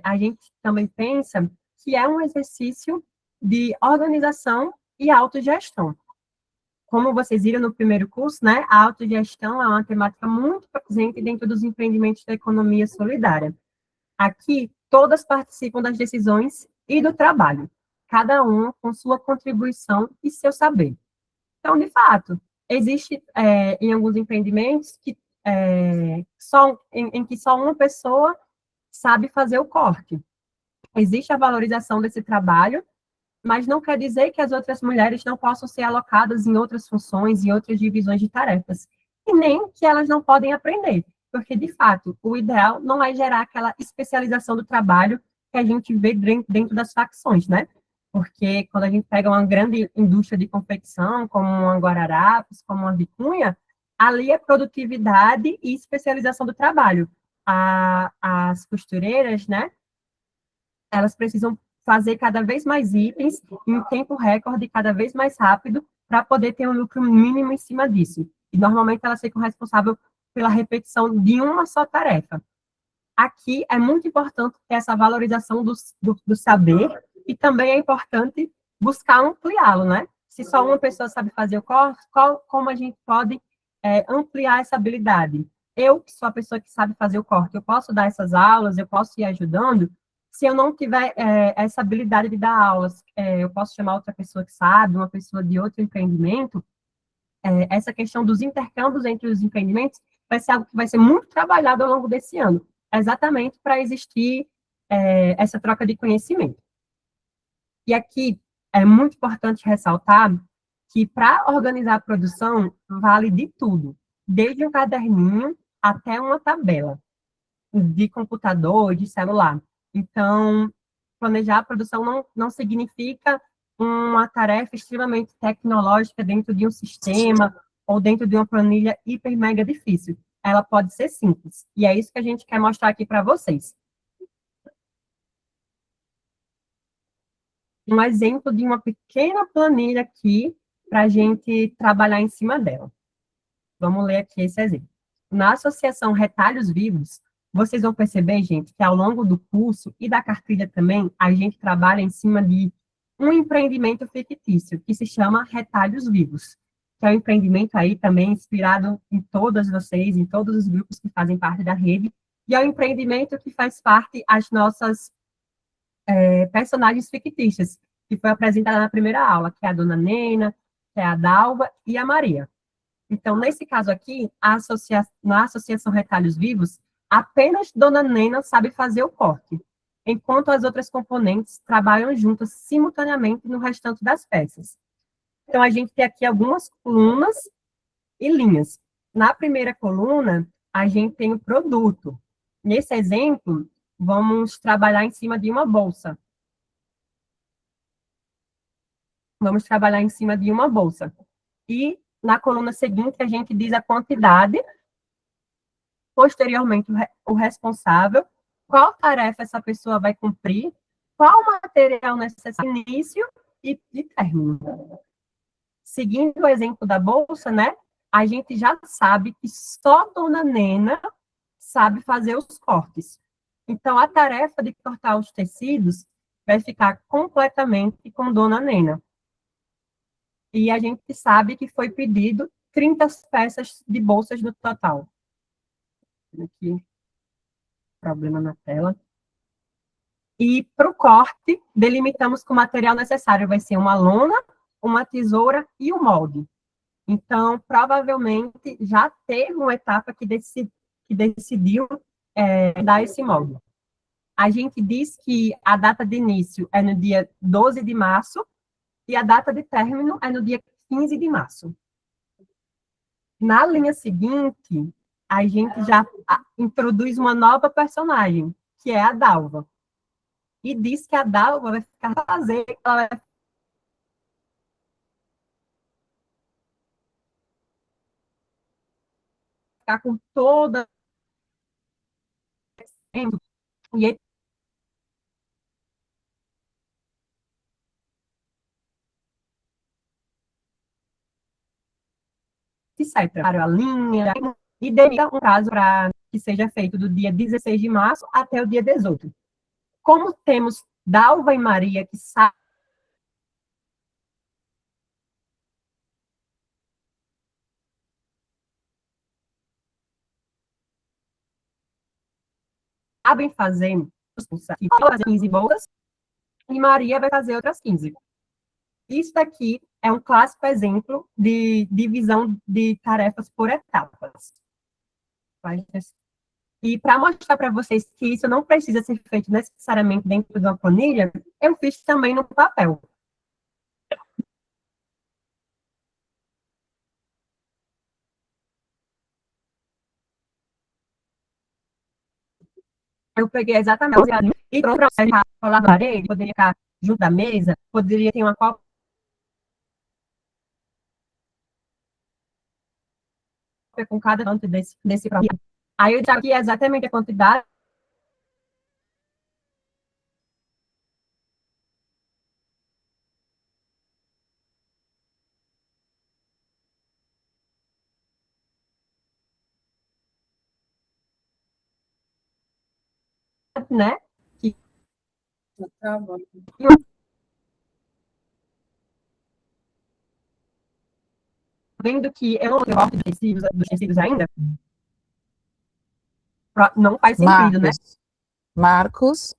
a gente também pensa que é um exercício de organização e autogestão. Como vocês viram no primeiro curso, né, a autogestão é uma temática muito presente dentro dos empreendimentos da economia solidária. Aqui, todas participam das decisões e do trabalho, cada uma com sua contribuição e seu saber. Então, de fato, existe em alguns empreendimentos em que só uma pessoa sabe fazer o corte. Existe a valorização desse trabalho, mas não quer dizer que as outras mulheres não possam ser alocadas em outras funções, em outras divisões de tarefas, e nem que elas não podem aprender, porque, de fato, o ideal não é gerar aquela especialização do trabalho que a gente vê dentro das facções, né? Porque quando a gente pega uma grande indústria de confecção, como uma Guararapes, como uma Vicunha, ali é produtividade e especialização do trabalho. As costureiras, né? Elas precisam fazer cada vez mais itens em um tempo recorde, cada vez mais rápido, para poder ter um lucro mínimo em cima disso. E, normalmente, elas ficam responsáveis pela repetição de uma só tarefa. Aqui é muito importante ter essa valorização do saber e também é importante buscar ampliá-lo, né? Se só uma pessoa sabe fazer o corte, como a gente pode ampliar essa habilidade? Eu, que sou a pessoa que sabe fazer o corte, eu posso dar essas aulas, eu posso ir ajudando. Se eu não tiver essa habilidade de dar aulas, eu posso chamar outra pessoa que sabe, uma pessoa de outro empreendimento. Essa questão dos intercâmbios entre os empreendimentos vai ser algo que vai ser muito trabalhado ao longo desse ano, exatamente para existir essa troca de conhecimento. E aqui é muito importante ressaltar que para organizar a produção vale de tudo, desde um caderninho até uma tabela de computador, de celular. Então, planejar a produção não significa uma tarefa extremamente tecnológica dentro de um sistema ou dentro de uma planilha hiper mega difícil. Ela pode ser simples. E é isso que a gente quer mostrar aqui para vocês. Um exemplo de uma pequena planilha aqui para a gente trabalhar em cima dela. Vamos ler aqui esse exemplo. Na Associação Retalhos Vivos, vocês vão perceber, gente, que ao longo do curso e da cartilha também, a gente trabalha em cima de um empreendimento fictício, que se chama Retalhos Vivos, que é um empreendimento aí também inspirado em todas vocês, em todos os grupos que fazem parte da rede, e é um empreendimento que faz parte as nossas personagens fictícias, que foi apresentada na primeira aula, que é a Dona Nena, que é a Dalva e a Maria. Então, nesse caso aqui, na Associação Retalhos Vivos, apenas Dona Nena sabe fazer o corte, enquanto as outras componentes trabalham juntas simultaneamente no restante das peças. Então, a gente tem aqui algumas colunas e linhas. Na primeira coluna, a gente tem o produto. Nesse exemplo, vamos trabalhar em cima de uma bolsa. Vamos trabalhar em cima de uma bolsa. E na coluna seguinte, a gente diz a quantidade, posteriormente o responsável, qual tarefa essa pessoa vai cumprir, qual material necessário de início e de término. Seguindo o exemplo da bolsa, né, a gente já sabe que só Dona Nena sabe fazer os cortes. Então, a tarefa de cortar os tecidos vai ficar completamente com Dona Nena. e a gente sabe que foi pedido 30 peças de bolsas no total. Aqui, problema na tela. E para o corte, delimitamos que o material necessário vai ser uma lona, uma tesoura e um molde. Então, provavelmente, já teve uma etapa que decidiu dar esse molde. A gente diz que a data de início é no dia 12 de março e a data de término é no dia 15 de março. Na linha seguinte, a gente já introduz uma nova personagem, que é a Dalva. E diz que a Dalva vai ficar ela vai ficar com toda e etc. A linha e delimita um prazo para que seja feito do dia 16 de março até o dia 18. Como temos Dalva e Maria que sabem fazer as 15 bolsas, e Maria vai fazer outras 15. Isso daqui é um clássico exemplo de divisão de tarefas por etapas. E para mostrar para vocês que isso não precisa ser feito necessariamente dentro de uma planilha, eu fiz também no papel. Eu peguei exatamente e trouxe para colar na parede, poderia ficar junto da mesa, poderia ter uma copa com cada canto desse problema. Aí eu já aqui exatamente a quantidade né? Tá bom. Vendo que eu não tenho dos tecidos ainda, não faz sentido, né? Marcos,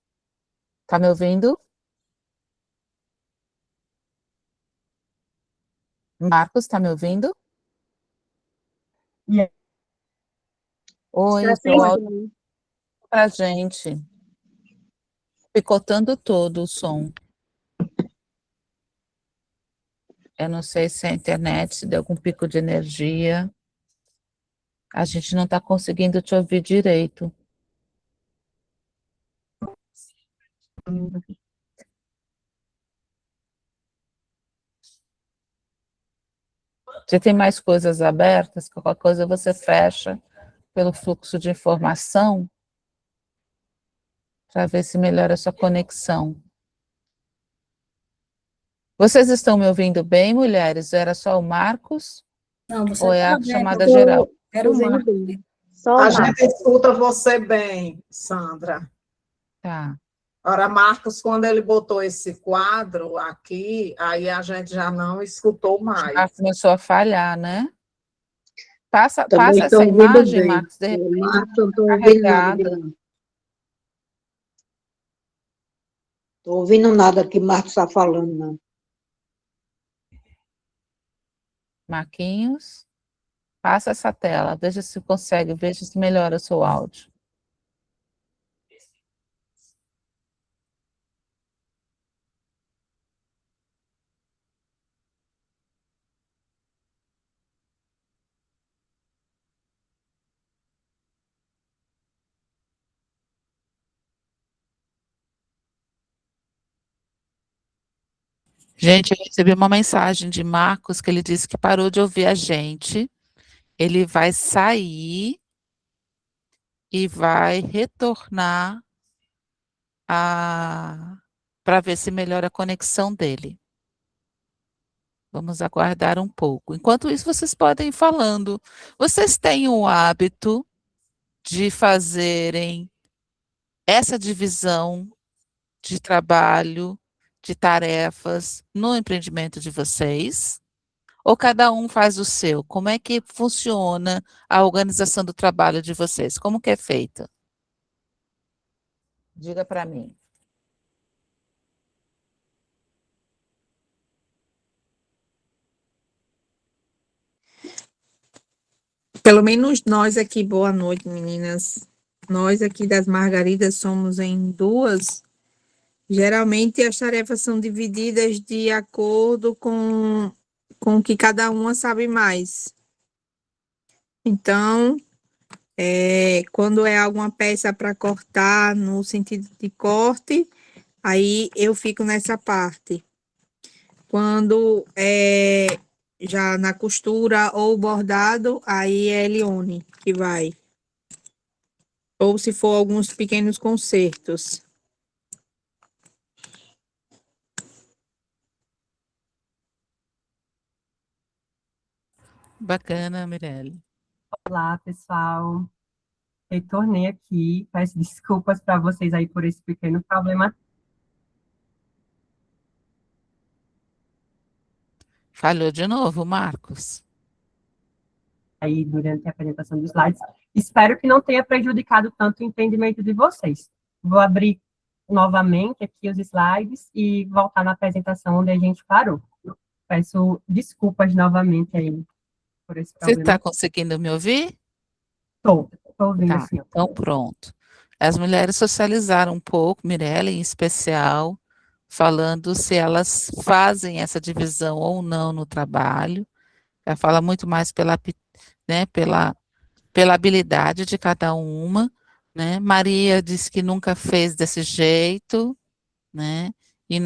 tá me ouvindo? Marcos, tá me ouvindo? Yeah. Oi, o áudio pra gente. Picotando todo o som. Eu não sei se é a internet, se deu algum pico de energia. A gente não está conseguindo te ouvir direito. Você tem mais coisas abertas? Qualquer coisa você fecha pelo fluxo de informação para ver se melhora a sua conexão. Vocês estão me ouvindo bem, mulheres? Era só o Marcos? Não, você ou é tá a bem, chamada eu tô- geral? Era o Marcos. A gente escuta você bem, Sandra. Tá. Ora, Marcos, quando ele botou esse quadro aqui, aí a gente já não escutou mais. Já começou a falhar, né? Passa Também essa estou ouvindo imagem, bem. Marcos, de repente Marcos, não estou ouvindo carregada. nada. Estou ouvindo nada que Marcos está falando, não. Marquinhos, passa essa tela, veja se consegue, veja se melhora o seu áudio. Gente, eu recebi uma mensagem de Marcos que ele disse que parou de ouvir a gente. Ele vai sair e vai retornar para ver se melhora a conexão dele. Vamos aguardar um pouco. Enquanto isso, vocês podem ir falando. Vocês têm o hábito de fazerem essa divisão de trabalho, de tarefas no empreendimento de vocês? Ou cada um faz o seu? Como é que funciona a organização do trabalho de vocês? Como que é feita? Diga para mim. Pelo menos nós aqui, boa noite, meninas. Nós aqui das Margaridas somos em duas. Geralmente as tarefas são divididas de acordo com o que cada uma sabe mais. Então, quando é alguma peça para cortar, no sentido de corte, aí eu fico nessa parte. Quando é já na costura ou bordado, aí é Elione que vai. Ou se for alguns pequenos concertos. Bacana, Mirelle. Olá, pessoal. Retornei aqui. Peço desculpas para vocês aí por esse pequeno problema. Falhou de novo, Marcos. Aí, durante a apresentação dos slides. Espero que não tenha prejudicado tanto o entendimento de vocês. Vou abrir novamente aqui os slides e voltar na apresentação onde a gente parou. Peço desculpas novamente aí por esse Você problema. está conseguindo me ouvir? Estou ouvindo, Tá, sim. então pronto. As mulheres socializaram um pouco, Mirelle em especial, falando se elas fazem essa divisão ou não no trabalho. Ela fala muito mais né, pela habilidade de cada uma, né? Maria disse que nunca fez desse jeito, né? E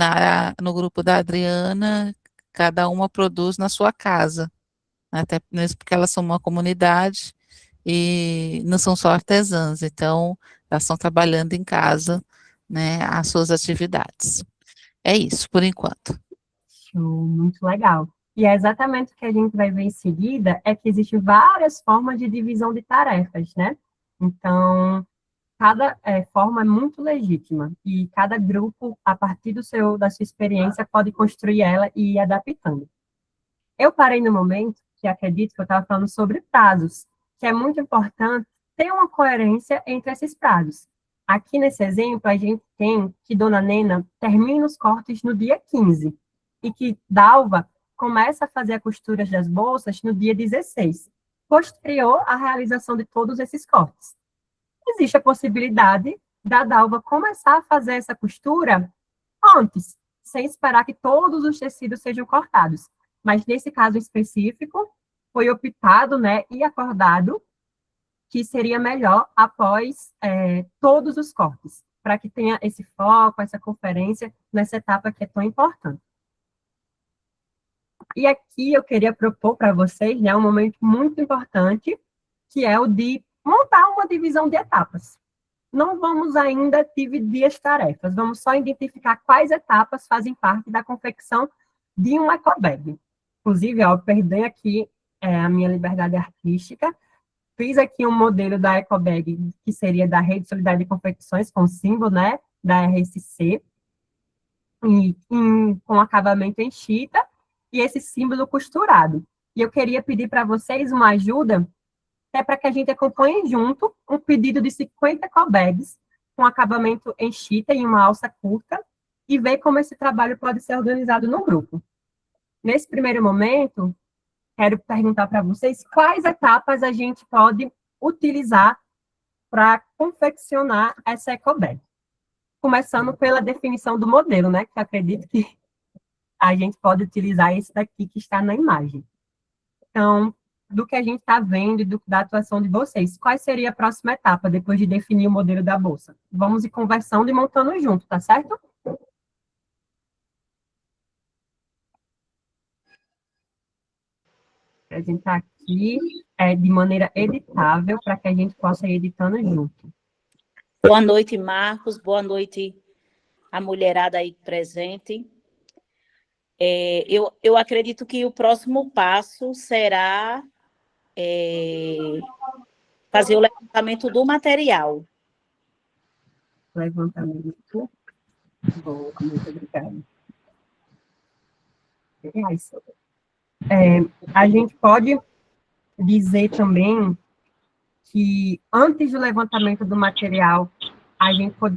no grupo da Adriana, cada uma produz na sua casa, até mesmo porque elas são uma comunidade e não são só artesãs, então elas estão trabalhando em casa, né, as suas atividades. É isso, por enquanto. Show, muito legal. E é exatamente o que a gente vai ver em seguida, é que existem várias formas de divisão de tarefas, né? Então, cada forma é muito legítima, e cada grupo, a partir da sua experiência, pode construir ela e ir adaptando. Eu parei no momento que acredito que eu estava falando sobre prazos, que é muito importante ter uma coerência entre esses prazos. Aqui nesse exemplo, a gente tem que Dona Nena termina os cortes no dia 15 e que Dalva começa a fazer a costura das bolsas no dia 16, posterior à realização de todos esses cortes. Existe a possibilidade da Dalva começar a fazer essa costura antes, sem esperar que todos os tecidos sejam cortados. Mas nesse caso específico, foi optado, né, e acordado que seria melhor após todos os cortes, para que tenha esse foco, essa conferência nessa etapa que é tão importante. E aqui eu queria propor para vocês, né, um momento muito importante, que é o de montar uma divisão de etapas. Não vamos ainda dividir as tarefas, vamos só identificar quais etapas fazem parte da confecção de um ecobag. Inclusive, eu perdi aqui a minha liberdade artística, fiz aqui um modelo da ecobag, que seria da Rede Solidária de Confecções, com símbolo, né, da RSC, com acabamento em chita, e esse símbolo costurado. E eu queria pedir para vocês uma ajuda, para que a gente acompanhe junto um pedido de 50 ecobags, com acabamento em chita e uma alça curta, e ver como esse trabalho pode ser organizado no grupo. Nesse primeiro momento, quero perguntar para vocês quais etapas a gente pode utilizar para confeccionar essa ecobag. Começando pela definição do modelo, né? Que acredito que a gente pode utilizar esse daqui que está na imagem. Então, do que a gente está vendo e da atuação de vocês, qual seria a próxima etapa depois de definir o modelo da bolsa? Vamos ir conversando e montando junto, tá certo? Apresentar aqui de maneira editável para que a gente possa ir editando junto. Boa noite, Marcos. Boa noite, a mulherada aí presente. Eu acredito que o próximo passo será fazer o levantamento do material. Levantamento. Boa, muito obrigada. A gente pode dizer também que antes do levantamento do material,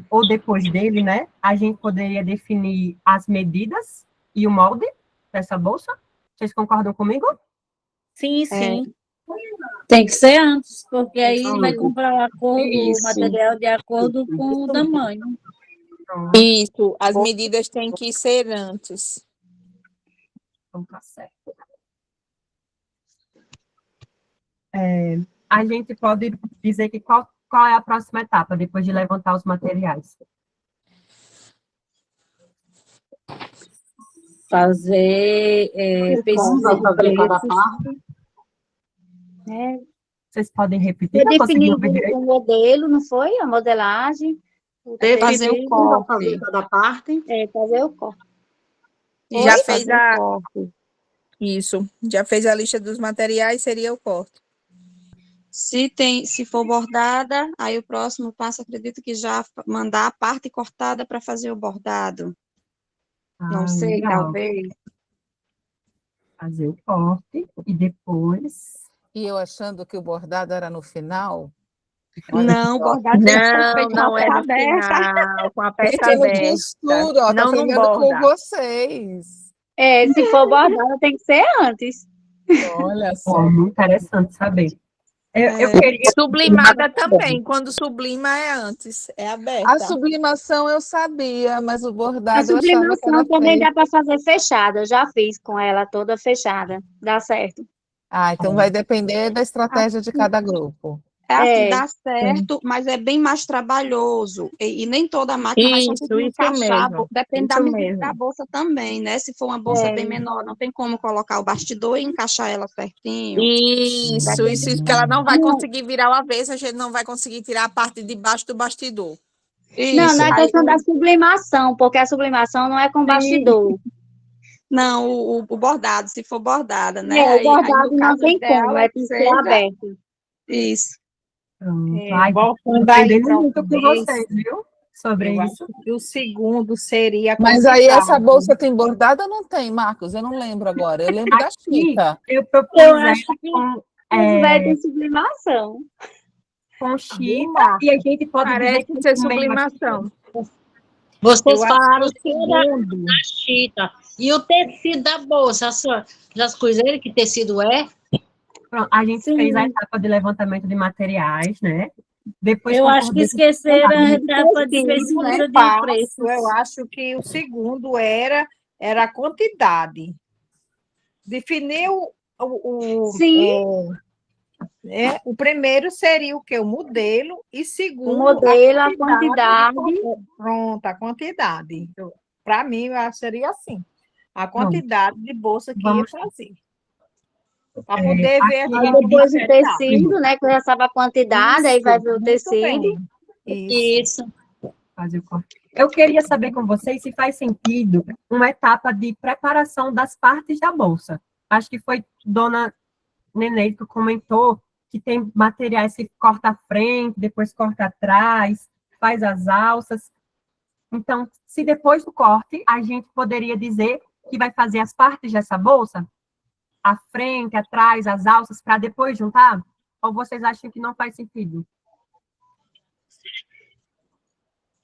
ou depois dele, né, a gente poderia definir as medidas e o molde dessa bolsa? Vocês concordam comigo? Sim, É, sim. tem que ser antes, porque aí vai Antes. comprar o Isso. material de acordo com o tamanho. Isso, as medidas têm que ser antes. Então, tá certo. A gente pode dizer que qual é a próxima etapa, depois de levantar os materiais? Fazer pesquisa de preços. Vocês podem repetir? Foi Não consegui ouvir definido direito. o modelo, não foi? A modelagem. Fazer o corte. Cada parte. Fazer o corte. Já Oi? fez Isso, já fez a lista dos materiais, seria o corte. Se for bordada, aí o próximo passo, acredito que já mandar a parte cortada para fazer o bordado. Não sei, Legal. talvez. Fazer o corte e depois... E eu achando que o bordado era no final. Não, o bordado tem que ser feito com a Não é peça no aberta. final, com a peça Porque no aberta. costura, ó, tá Não no aprendendo com borda. vocês. Se for bordado, tem que ser antes. Olha só. Muito interessante saber. Eu queria... Sublimada também, quando sublima é antes, é aberta. A sublimação eu sabia, mas o A bordado eu achava que sublimação era também feito. dá para fazer fechada. Eu já fiz com ela toda fechada. Dá certo. Então vai depender da estratégia de cada grupo. Dá certo, mas é bem mais trabalhoso. E nem toda máquina vai conseguir encaixar. Depende da medida da bolsa também, né? Se for uma bolsa bem menor, não tem como colocar o bastidor e encaixar ela certinho. Isso, que ela não vai conseguir virar o avesso, a gente não vai conseguir tirar a parte de baixo do bastidor. Não, não é questão da sublimação, porque a sublimação não é com bastidor. Não, o bordado, se for bordada, né? O bordado não tem como, tem que ser aberto. Isso. Voltando aprendendo muito com vocês, viu? Sobre isso. E o segundo seria... Mas aí essa bolsa tem bordado ou não tem, Marcos? Eu não lembro agora. Eu lembro da chita. Eu propus acho que vai ter sublimação. Com chita, e a gente pode Parece dizer que ser sublimação. Vocês falaram o segundo da chita. E o tecido da bolsa, já conheceram que tecido é? Pronto, a gente fez a etapa de levantamento de materiais, né? Depois, eu acho que esqueceram a etapa de pesquisa de preços. Eu acho que o segundo era a quantidade. Definiu o primeiro seria o quê? O modelo, e segundo... O modelo, a quantidade. Pronto, a quantidade. Para mim, eu acho que seria assim. A quantidade de bolsa que ia fazer. Para poder ver... Aí depois o tecido, né? Que já sabe a quantidade, aí vai ver o tecido. Isso. Fazer o corte. Eu queria saber com vocês se faz sentido uma etapa de preparação das partes da bolsa. Acho que foi Dona Nenê que comentou que tem materiais que corta a frente, depois corta atrás, faz as alças. Então, se depois do corte, a gente poderia dizer que vai fazer as partes dessa bolsa, a frente, atrás, as alças, para depois juntar? Ou vocês acham que não faz sentido?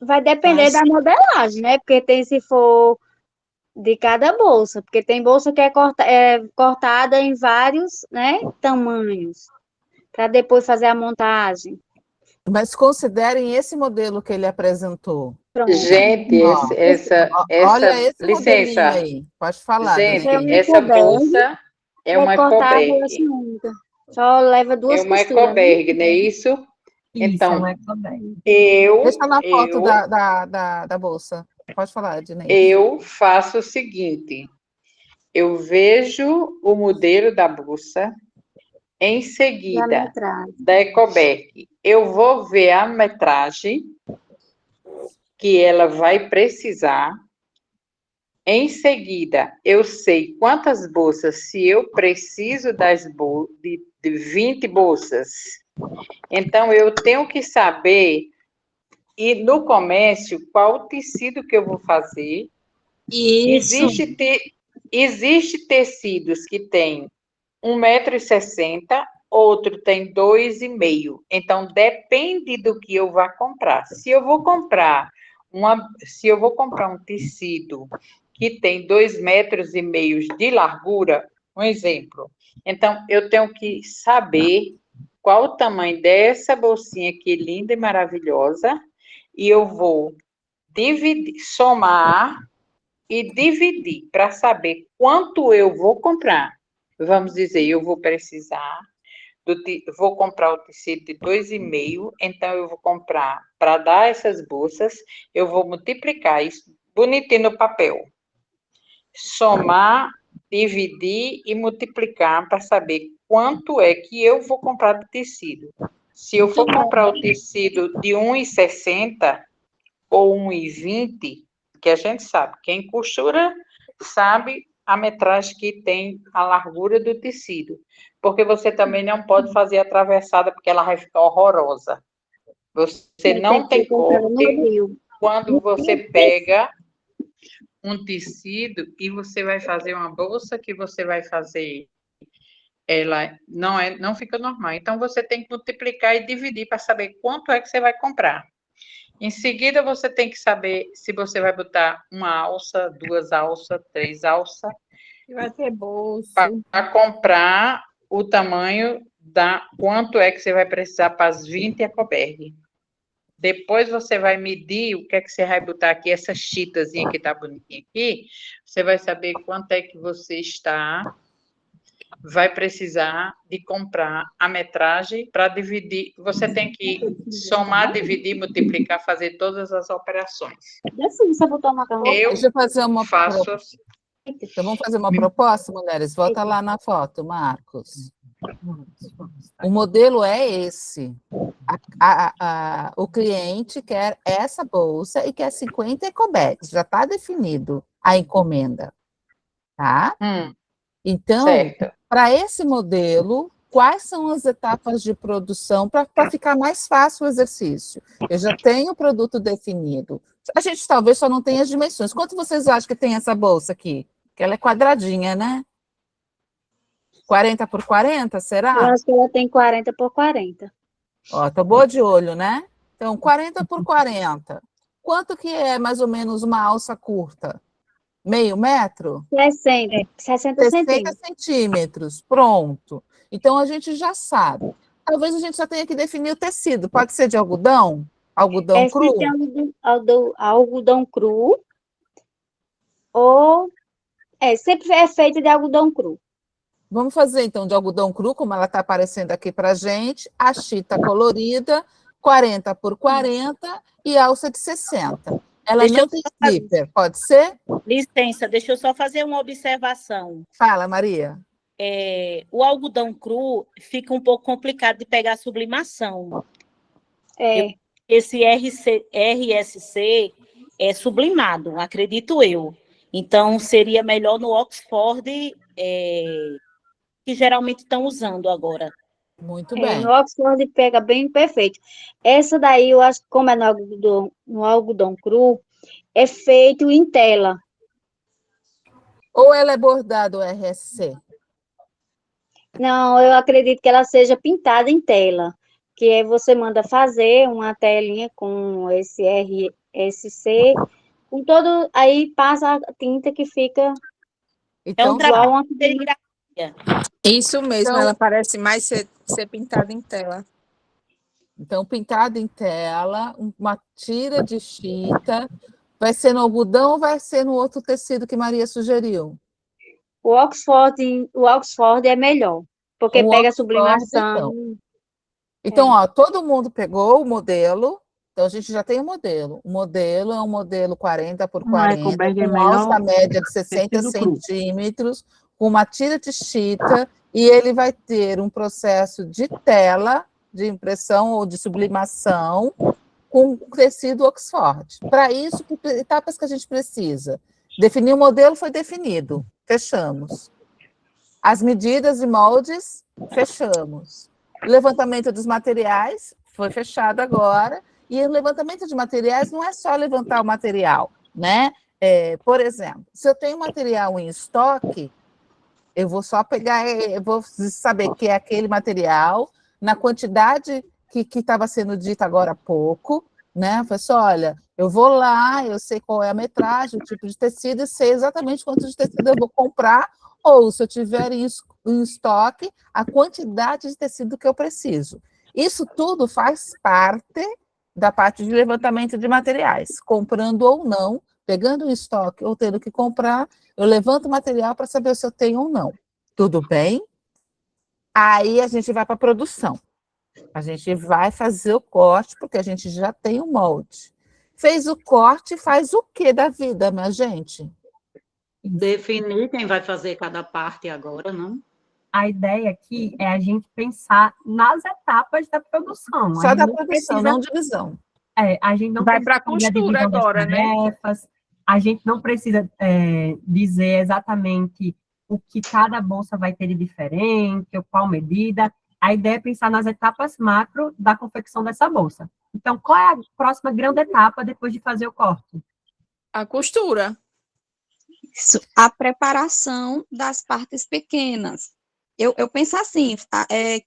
Vai depender da modelagem, né? Porque tem, se for de cada bolsa, porque tem bolsa que é cortada em vários, né, tamanhos, para depois fazer a montagem. Mas considerem esse modelo que ele apresentou. Pronto. Gente, olha esse licença. Aí. Pode falar. Gente, essa bolsa é uma ecoberg. Só leva duas costuras. É uma costuras, ecoberg, não é isso? Então, deixa na foto da bolsa. Pode falar, Ednei. Eu faço o seguinte, eu vejo o modelo da bolsa, em seguida, da ecoberg, eu vou ver a metragem que ela vai precisar. Em seguida, eu sei quantas bolsas, se eu preciso de 20 bolsas. Então, eu tenho que saber, e no comércio, qual o tecido que eu vou fazer. Isso. Existem tecidos que têm 1,60 m, outro tem 2,5 m. Então, depende do que eu vá comprar. Se eu vou comprar um tecido que tem 2,5 m de largura, um exemplo, então eu tenho que saber qual o tamanho dessa bolsinha aqui, linda e maravilhosa, e eu vou dividir, somar e dividir para saber quanto eu vou comprar. Vamos dizer, eu vou precisar, vou comprar o tecido de 2,5, então eu vou comprar, para dar essas bolsas, eu vou multiplicar isso bonitinho no papel. Somar, dividir e multiplicar para saber quanto é que eu vou comprar de tecido. Se eu for comprar o tecido de 1,60 ou 1,20, que a gente sabe, quem costura sabe a metragem que tem a largura do tecido, porque você também não pode fazer atravessada, porque ela vai ficar horrorosa. Você não tem corte quando você pega um tecido e você vai fazer uma bolsa que você vai fazer, ela não fica normal. Então, você tem que multiplicar e dividir para saber quanto é que você vai comprar. Em seguida, você tem que saber se você vai botar uma alça, 2 alças, 3 alças. Vai ter bolsa. Para comprar o tamanho da quanto é que você vai precisar para as 20 ecoberg. Depois você vai medir o que é que você vai botar aqui, essa chitazinha que está bonitinha aqui, você vai saber quanto é que você vai precisar de comprar a metragem para dividir. Você tem que somar, dividir, multiplicar, fazer todas as operações. Deixa eu fazer uma faço assim. Então, vamos fazer uma proposta, mulheres? Volta lá na foto, Marcos. O modelo é esse. O cliente quer essa bolsa e quer 50 ecobergs. Já está definido a encomenda. Tá? Então, para esse modelo, quais são as etapas de produção para ficar mais fácil o exercício? Eu já tenho o produto definido. A gente talvez só não tenha as dimensões. Quanto vocês acham que tem essa bolsa aqui? Que ela é quadradinha, né? 40 por 40, será? Eu acho que ela tem 40 por 40. Ó, tô boa de olho, né? Então, 40 por 40. Quanto que é, mais ou menos, uma alça curta? Meio metro? 60 centímetros. Pronto. Então, a gente já sabe. Talvez a gente só tenha que definir o tecido. Pode ser de algodão? Algodão cru? Algodão cru. Ou... sempre é feito de algodão cru. Vamos fazer, então, de algodão cru, como ela está aparecendo aqui para a gente, a chita colorida, 40 por 40 e alça de 60. Ela não tem zíper, pode ser? Licença, deixa eu só fazer uma observação. Fala, Maria. O algodão cru fica um pouco complicado de pegar sublimação. Esse RSC é sublimado, acredito eu. Então, seria melhor no Oxford, que geralmente estão usando agora. Muito bem. No Oxford pega bem perfeito. Essa daí, eu acho que como é no algodão cru, é feito em tela. Ou ela é bordado RSC? Não, eu acredito que ela seja pintada em tela. Que aí você manda fazer uma telinha com esse RSC, com todo, aí passa a tinta que fica... Então, é um trabalho, uma serigrafia. Isso mesmo, então, ela parece mais ser pintada em tela. Então, pintada em tela, uma tira de chita, vai ser no algodão ou vai ser no outro tecido que Maria sugeriu? O Oxford é melhor, porque pega a sublimação. Então, ó, todo mundo pegou o modelo, então a gente já tem o modelo. O modelo é um modelo 40 por 40, com alça média de 60 centímetros, com uma tira de chita, e ele vai ter um processo de tela, de impressão ou de sublimação, com tecido Oxford. Para isso, que etapas que a gente precisa? Definir o modelo foi definido, fechamos. As medidas e moldes, fechamos. O levantamento dos materiais foi fechado agora, e o levantamento de materiais não é só levantar o material, né? Por exemplo, se eu tenho material em estoque, eu vou só pegar, eu vou saber que é aquele material, na quantidade que estava sendo dita agora há pouco, né? Eu falei assim, olha, eu vou lá, eu sei qual é a metragem, o tipo de tecido, e sei exatamente quanto de tecido eu vou comprar, ou se eu tiver em estoque, a quantidade de tecido que eu preciso. Isso tudo faz parte da parte de levantamento de materiais, comprando ou não, pegando o estoque ou tendo que comprar, eu levanto o material para saber se eu tenho ou não. Tudo bem? Aí a gente vai para a produção. A gente vai fazer o corte, porque a gente já tem o molde. Fez o corte, faz o quê da vida, minha gente? Definir quem vai fazer cada parte agora, não? A ideia aqui é a gente pensar nas etapas da produção. Só da produção, não divisão. A gente não Vai precisa para a fazer a costura divisão das agora, né? tarefas, a gente não precisa dizer exatamente o que cada bolsa vai ter de diferente, ou qual medida. A ideia é pensar nas etapas macro da confecção dessa bolsa. Então, qual é a próxima grande etapa depois de fazer o corte? A costura. Isso, a preparação das partes pequenas. Eu penso assim,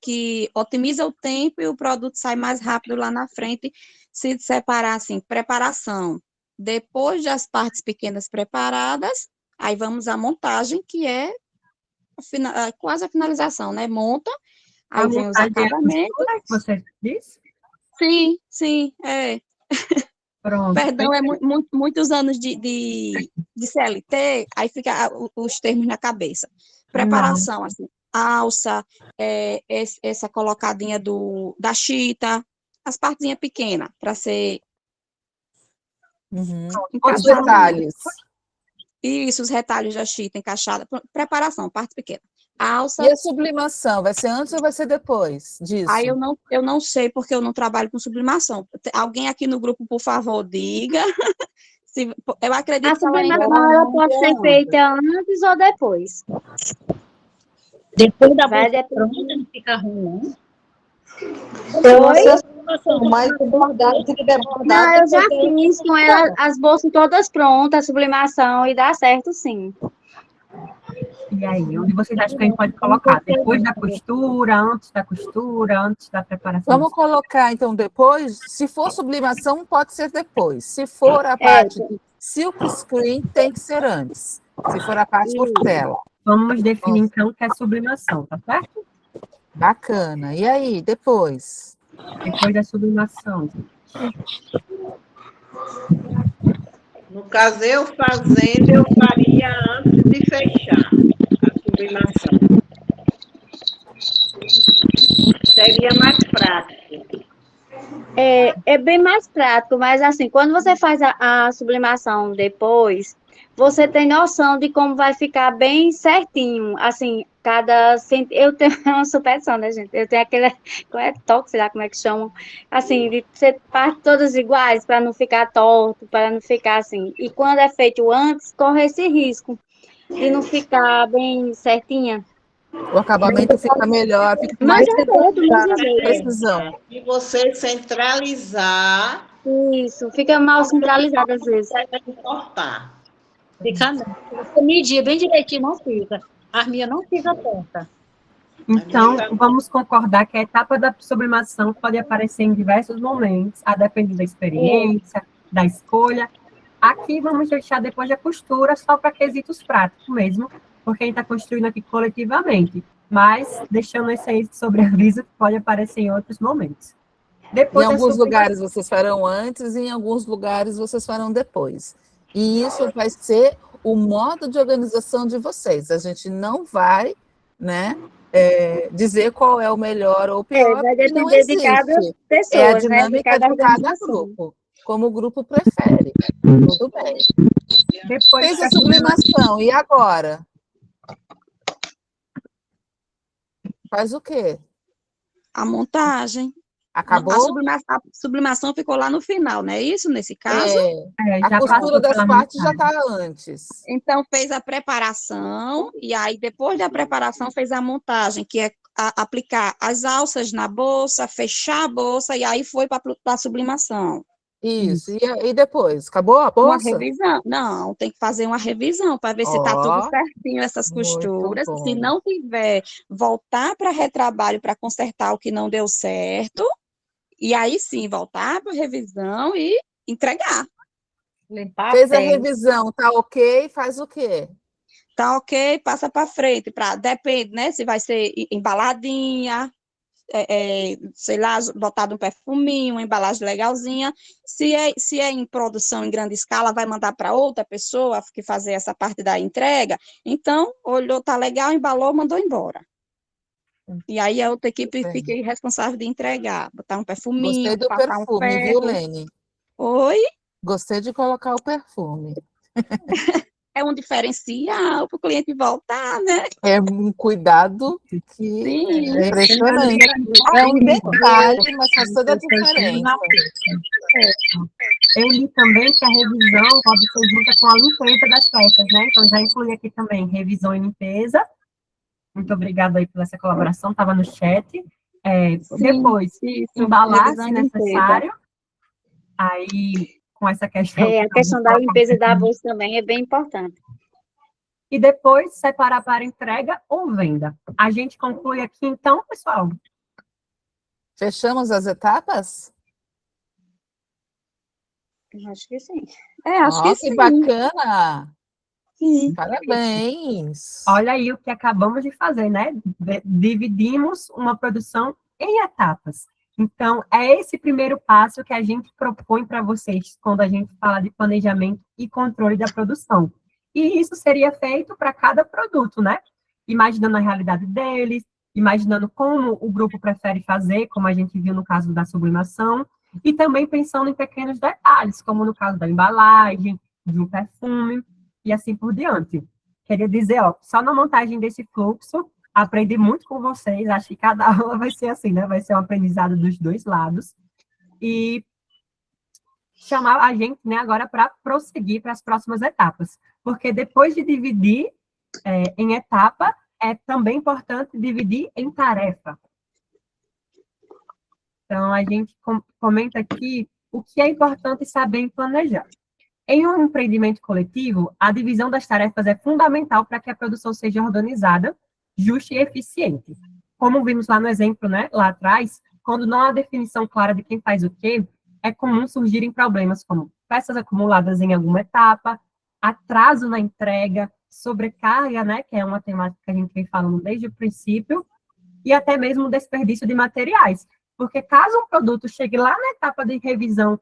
que otimiza o tempo e o produto sai mais rápido lá na frente, se separar assim, preparação. Depois das partes pequenas preparadas, aí vamos à montagem, que é quase a finalização, né? Monta, aí vem os acabamentos. Você disse? Sim, sim, Pronto. Perdão, muitos anos de CLT, aí fica os termos na cabeça. Preparação, assim, alça, essa colocadinha da chita, as partezinhas pequenas, para ser Os detalhes. Isso, os retalhos da chita encaixada. Preparação, parte pequena. Alça. E a sublimação, vai ser antes ou vai ser depois disso? Aí eu não sei, porque eu não trabalho com sublimação. Alguém aqui no grupo, por favor, diga. Eu acredito a sublimação ela pode ser feita antes ou depois. Depois da bolsa pronta, não fica ruim, Oi? Mais bordado, se tiver bordado. Não, eu já fiz com ela as bolsas todas prontas, a sublimação, e dá certo sim. E aí, onde vocês acham que a gente pode colocar? Depois da costura, antes da preparação? Vamos colocar, então, depois. Se for sublimação, pode ser depois. Se for a parte de silk screen, tem que ser antes. Se for a parte por tela. Vamos definir, então, o que é sublimação, tá certo? Bacana. E aí, depois? Depois da sublimação. No caso, eu faria antes de fechar a sublimação. Seria mais prático. É bem mais prático, mas assim, quando você faz a sublimação depois, você tem noção de como vai ficar bem certinho, assim, eu tenho uma superstição, né, gente? Eu tenho aquele, toque, sei lá como é que chamam, assim, de ser parte todas iguais, para não ficar torto, para não ficar assim. E quando é feito antes, corre esse risco de não ficar bem certinha. O acabamento fica melhor, fica mais precisão. E você centralizar. Isso, fica mal centralizado às vezes. Cortar. Fica não. Se você medir bem direitinho, não fica. A minha não fica torta. Então, vamos concordar que a etapa da sublimação pode aparecer em diversos momentos, a depender da experiência, da escolha. Aqui vamos deixar depois da costura, só para quesitos práticos mesmo, porque a gente está construindo aqui coletivamente, mas deixando esse aí sobreaviso que pode aparecer em outros momentos. Depois em alguns lugares vocês farão antes e em alguns lugares vocês farão depois. E isso vai ser o modo de organização de vocês. A gente não vai, né, dizer qual é o melhor ou o pior, vai depender não existe. De cada pessoa, é a dinâmica né, de cada grupo, como o grupo prefere. Tudo bem. Depois fez a sublimação, e agora? Faz o quê? A montagem. Acabou? A sublimação ficou lá no final, não é isso, nesse caso? A costura das partes já está antes. Então, fez a preparação, e aí, depois da preparação, fez a montagem, que é aplicar as alças na bolsa, fechar a bolsa, e aí foi para a sublimação. Isso. E depois? Acabou a Uma bolsa? revisão. Não, tem que fazer uma revisão para ver se está tudo Ó, certinho, essas muito costuras. Se bom. não tiver, voltar para retrabalho para consertar o que não deu certo. E aí sim, voltar para revisão e entregar. Limpar a Fez a peça. revisão, tá ok, faz o quê? Tá ok, passa para frente. Depende, né? Se vai ser embaladinha, sei lá, botado um perfuminho, uma embalagem legalzinha. Se é em produção em grande escala, vai mandar para outra pessoa que fazer essa parte da entrega. Então, olhou, tá legal, embalou, mandou embora. E aí a outra equipe Bem, fica responsável de entregar, botar um gostei perfuminho, do passar um perfume, viu, ferro. Lene? Oi? Gostei de colocar o perfume. É um diferencial para o cliente voltar, né? É um cuidado que Sim. é impressionante. É um detalhe, mas faz toda a diferença. Eu li também que a revisão pode ser junta com a limpeza das peças, né? Então, já incluí aqui também revisão e limpeza. Muito obrigada aí pela essa colaboração, estava no chat. Depois, isso, embalar, revisão se e limpeza. necessário. Aí, com essa questão... A questão da limpeza da bolsa também é bem importante. E depois, separar para entrega ou venda. A gente conclui aqui, então, pessoal. Fechamos as etapas? Acho que sim. Acho que Que sim. bacana! Sim. Parabéns! Olha aí o que acabamos de fazer, né? Dividimos uma produção em etapas. Então, é esse primeiro passo que a gente propõe para vocês quando a gente fala de planejamento e controle da produção. E isso seria feito para cada produto, né? Imaginando a realidade deles, imaginando como o grupo prefere fazer, como a gente viu no caso da sublimação, e também pensando em pequenos detalhes, como no caso da embalagem, de um perfume, e assim por diante. Queria dizer, só na montagem desse fluxo, aprendi muito com vocês, acho que cada aula vai ser assim, né? Vai ser um aprendizado dos dois lados. E chamar a gente, né, agora para prosseguir para as próximas etapas. Porque depois de dividir em etapa, é também importante dividir em tarefa. Então, a gente comenta aqui o que é importante saber em planejar. Em um empreendimento coletivo, a divisão das tarefas é fundamental para que a produção seja organizada, justa e eficiente. Como vimos lá no exemplo, né, lá atrás, quando não há definição clara de quem faz o quê, é comum surgirem problemas como peças acumuladas em alguma etapa, atraso na entrega, sobrecarga, né, que é uma temática que a gente vem falando desde o princípio, e até mesmo desperdício de materiais. Porque caso um produto chegue lá na etapa de revisão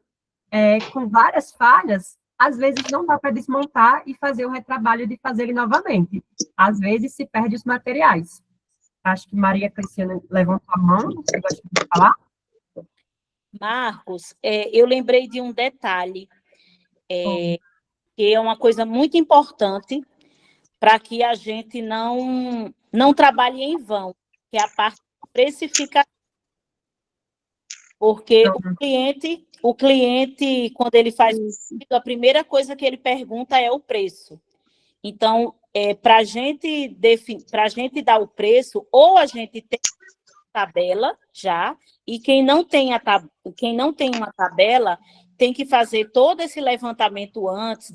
com várias falhas, às vezes não dá para desmontar e fazer o retrabalho de fazer ele novamente. Às vezes se perde os materiais. Acho que Maria Cristiana levantou a mão, você gosta de falar? Marcos, eu lembrei de um detalhe, que é uma coisa muito importante para que a gente não trabalhe em vão, que é a parte precificativa. Porque o cliente, quando ele faz a primeira coisa que ele pergunta é o preço. Então, para a gente dar o preço, ou a gente tem tabela já, e quem não tem uma tabela tem que fazer todo esse levantamento antes,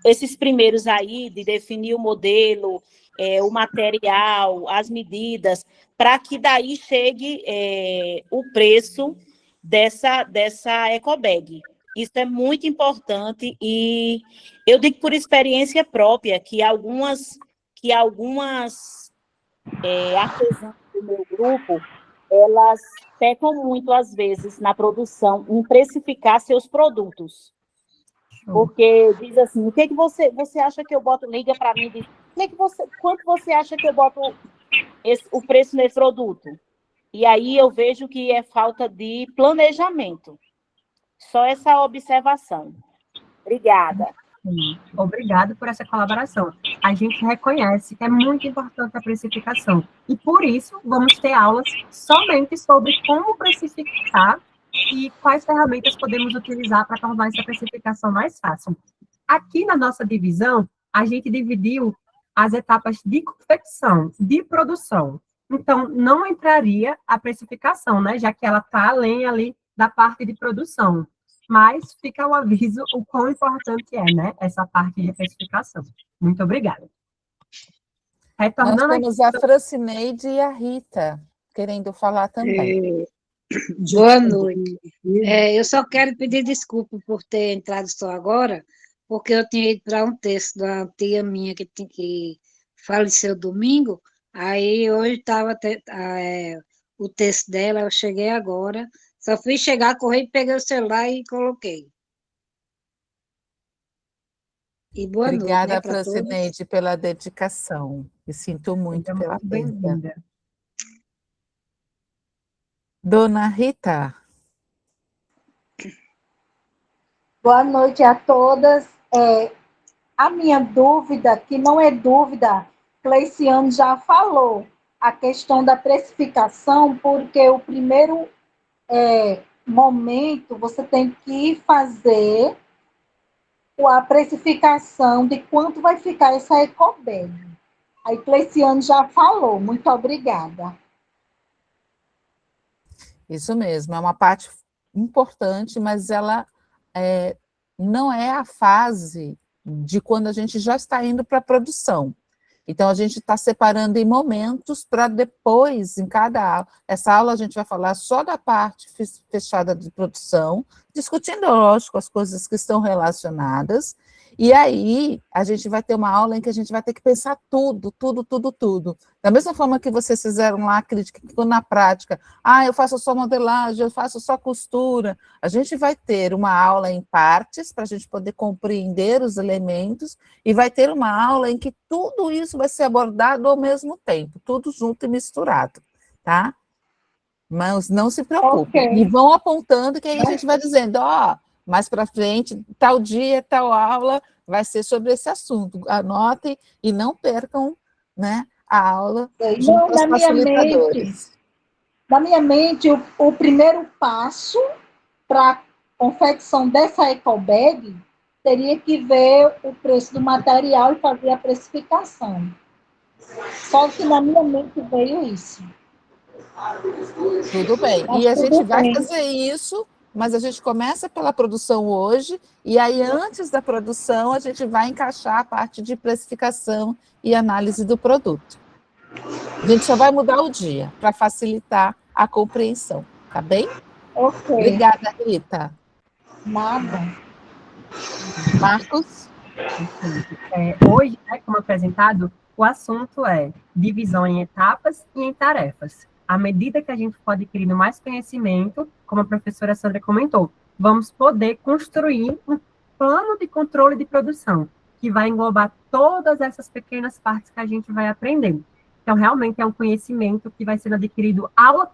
esses primeiros aí, de definir o modelo, o material, as medidas, para que daí chegue o preço dessa ecobag. Isso é muito importante e eu digo por experiência própria que algumas artesãs do meu grupo, elas pecam muito, às vezes, na produção, em precificar seus produtos. Porque diz assim, o que você acha que eu boto? Liga para mim e diz, quanto você acha que eu boto o preço nesse produto? E aí eu vejo que é falta de planejamento. Só essa observação. Obrigada. Obrigada por essa colaboração. A gente reconhece que é muito importante a precificação. E por isso, vamos ter aulas somente sobre como precificar e quais ferramentas podemos utilizar para tornar essa precificação mais fácil. Aqui na nossa divisão, a gente dividiu as etapas de confecção, de produção. Então, não entraria a precificação, né? Já que ela está além ali da parte de produção. Mas fica o aviso o quão importante é, né, essa parte de precificação. Muito obrigada. Nós temos a Francineide e a Rita querendo falar também. Boa noite. Eu só quero pedir desculpa por ter entrado só agora, porque eu tinha ido para um texto da tia minha que faleceu domingo, aí hoje estava o texto dela, eu cheguei agora, só fui chegar, corri, peguei o celular e coloquei. E boa noite, Obrigada, né, para todos. Francineide, pela dedicação. E sinto muito pela perda. Dona Rita. Boa noite a todas. A minha dúvida, que não é dúvida, Cleiciano já falou, a questão da precificação, porque o primeiro momento você tem que fazer a precificação de quanto vai ficar essa ecobag. Aí Cleiciano já falou. Muito obrigada. Isso mesmo, é uma parte importante, mas ela não é a fase de quando a gente já está indo para a produção. Então, a gente está separando em momentos para depois, em cada aula. Essa aula a gente vai falar só da parte fechada de produção, discutindo, lógico, as coisas que estão relacionadas, e aí a gente vai ter uma aula em que a gente vai ter que pensar tudo. Da mesma forma que vocês fizeram lá a crítica, que ficou na prática, eu faço só modelagem, eu faço só costura, a gente vai ter uma aula em partes, para a gente poder compreender os elementos, e vai ter uma aula em que tudo isso vai ser abordado ao mesmo tempo, tudo junto e misturado, tá? Mas não se preocupem, e vão apontando, que aí a gente vai dizendo, mais para frente, tal dia, tal aula, vai ser sobre esse assunto. Anotem e não percam, né, a aula junto aos facilitadores. Na minha mente, o primeiro passo para a confecção dessa ecobag teria que ver o preço do material e fazer a precificação. Só que na minha mente veio isso. Tudo bem. Mas E a gente vai bem. fazer isso, mas a gente começa pela produção hoje, e aí antes da produção a gente vai encaixar a parte de precificação e análise do produto. A gente só vai mudar o dia para facilitar a compreensão, tá bem? Ok. Obrigada, Rita. Nada. Marcos? Hoje, né, como apresentado, o assunto é divisão em etapas e em tarefas. À medida que a gente for adquirindo mais conhecimento, como a professora Sandra comentou, vamos poder construir um plano de controle de produção, que vai englobar todas essas pequenas partes que a gente vai aprender. Então, realmente é um conhecimento que vai sendo adquirido aula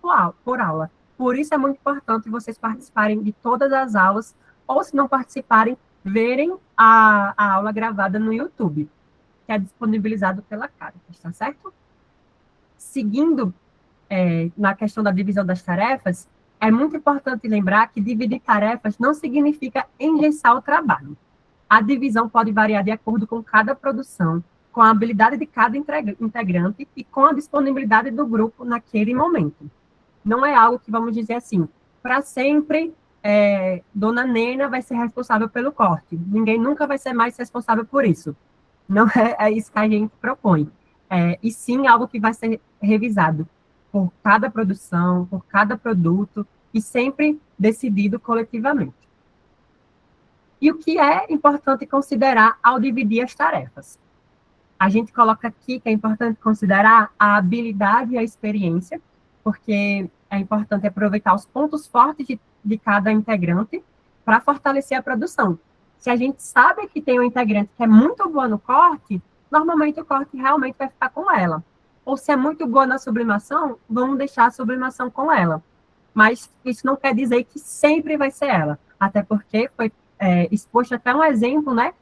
por aula. Por isso é muito importante vocês participarem de todas as aulas, ou se não participarem, verem a aula gravada no YouTube, que é disponibilizado pela Caritas, tá certo? Seguindo na questão da divisão das tarefas, é muito importante lembrar que dividir tarefas não significa engessar o trabalho. A divisão pode variar de acordo com cada produção, com a habilidade de cada integrante e com a disponibilidade do grupo naquele momento. Não é algo que vamos dizer assim, para sempre, Dona Nena vai ser responsável pelo corte. Ninguém nunca vai ser mais responsável por isso. Não é isso que a gente propõe. E sim algo que vai ser revisado por cada produção, por cada produto, e sempre decidido coletivamente. E o que é importante considerar ao dividir as tarefas? A gente coloca aqui que é importante considerar a habilidade e a experiência, porque é importante aproveitar os pontos fortes de cada integrante para fortalecer a produção. Se a gente sabe que tem um integrante que é muito boa no corte, normalmente o corte realmente vai ficar com ela. Ou se é muito boa na sublimação, vamos deixar a sublimação com ela. Mas isso não quer dizer que sempre vai ser ela, até porque foi exposto até um exemplo, né,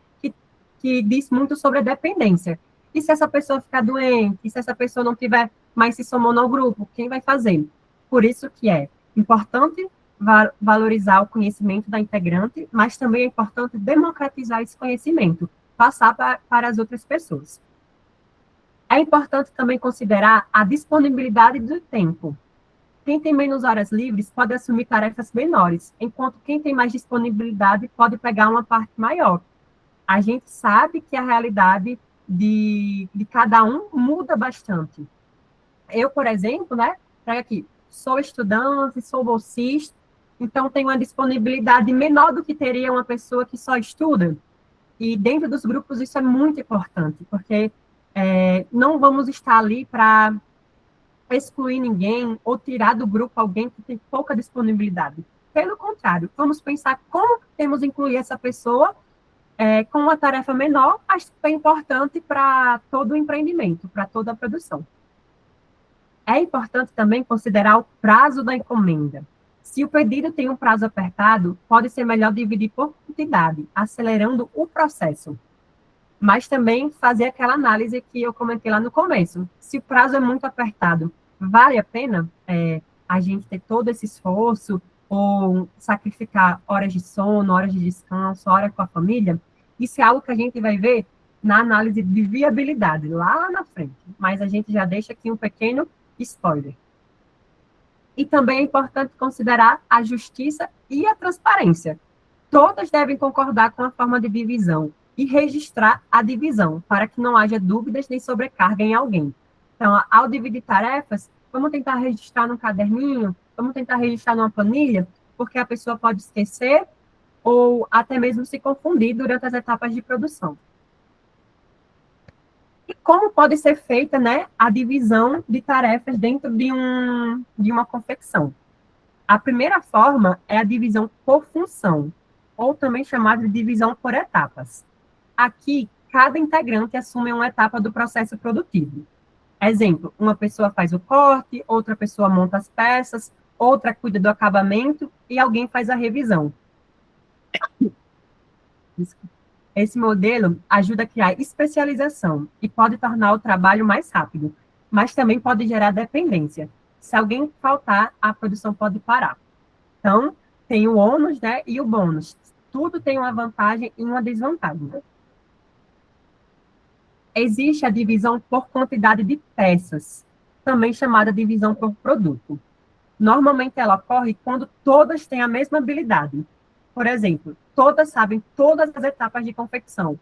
que diz muito sobre a dependência. E se essa pessoa ficar doente, e se essa pessoa não tiver mais se somando ao grupo, quem vai fazer? Por isso que é importante valorizar o conhecimento da integrante, mas também é importante democratizar esse conhecimento, passar para as outras pessoas. É importante também considerar a disponibilidade do tempo. quem tem menos horas livres pode assumir tarefas menores, enquanto quem tem mais disponibilidade pode pegar uma parte maior. A gente sabe que a realidade de cada um muda bastante. Eu, por exemplo, né, pega aqui, sou estudante, sou bolsista, então tenho uma disponibilidade menor do que teria uma pessoa que só estuda. E dentro dos grupos isso é muito importante, porque não vamos estar ali para excluir ninguém ou tirar do grupo alguém que tem pouca disponibilidade. Pelo contrário, vamos pensar como temos incluir essa pessoa com uma tarefa menor, mas que é importante para todo o empreendimento, para toda a produção. É importante também considerar o prazo da encomenda. Se o pedido tem um prazo apertado, pode ser melhor dividir por quantidade, acelerando o processo. Mas também fazer aquela análise que eu comentei lá no começo. Se o prazo é muito apertado, vale a pena a gente ter todo esse esforço ou sacrificar horas de sono, horas de descanso, hora com a família? Isso é algo que a gente vai ver na análise de viabilidade, lá na frente. Mas a gente já deixa aqui um pequeno spoiler. E também é importante considerar a justiça e a transparência. Todas devem concordar com a forma de divisão e registrar a divisão, para que não haja dúvidas nem sobrecarga em alguém. Então, ao dividir tarefas, vamos tentar registrar num caderninho, vamos tentar registrar numa planilha, porque a pessoa pode esquecer ou até mesmo se confundir durante as etapas de produção. E como pode ser feita, né, a divisão de tarefas dentro de uma confecção? A primeira forma é a divisão por função, ou também chamada de divisão por etapas. Aqui, cada integrante assume uma etapa do processo produtivo. Exemplo, uma pessoa faz o corte, outra pessoa monta as peças, outra cuida do acabamento e alguém faz a revisão. Esse modelo ajuda a criar especialização e pode tornar o trabalho mais rápido, mas também pode gerar dependência. Se alguém faltar, a produção pode parar. Então, tem o ônus, né, e o bônus. Tudo tem uma vantagem e uma desvantagem. Existe a divisão por quantidade de peças, também chamada divisão por produto. Normalmente ela ocorre quando todas têm a mesma habilidade. Por exemplo, todas sabem todas as etapas de confecção.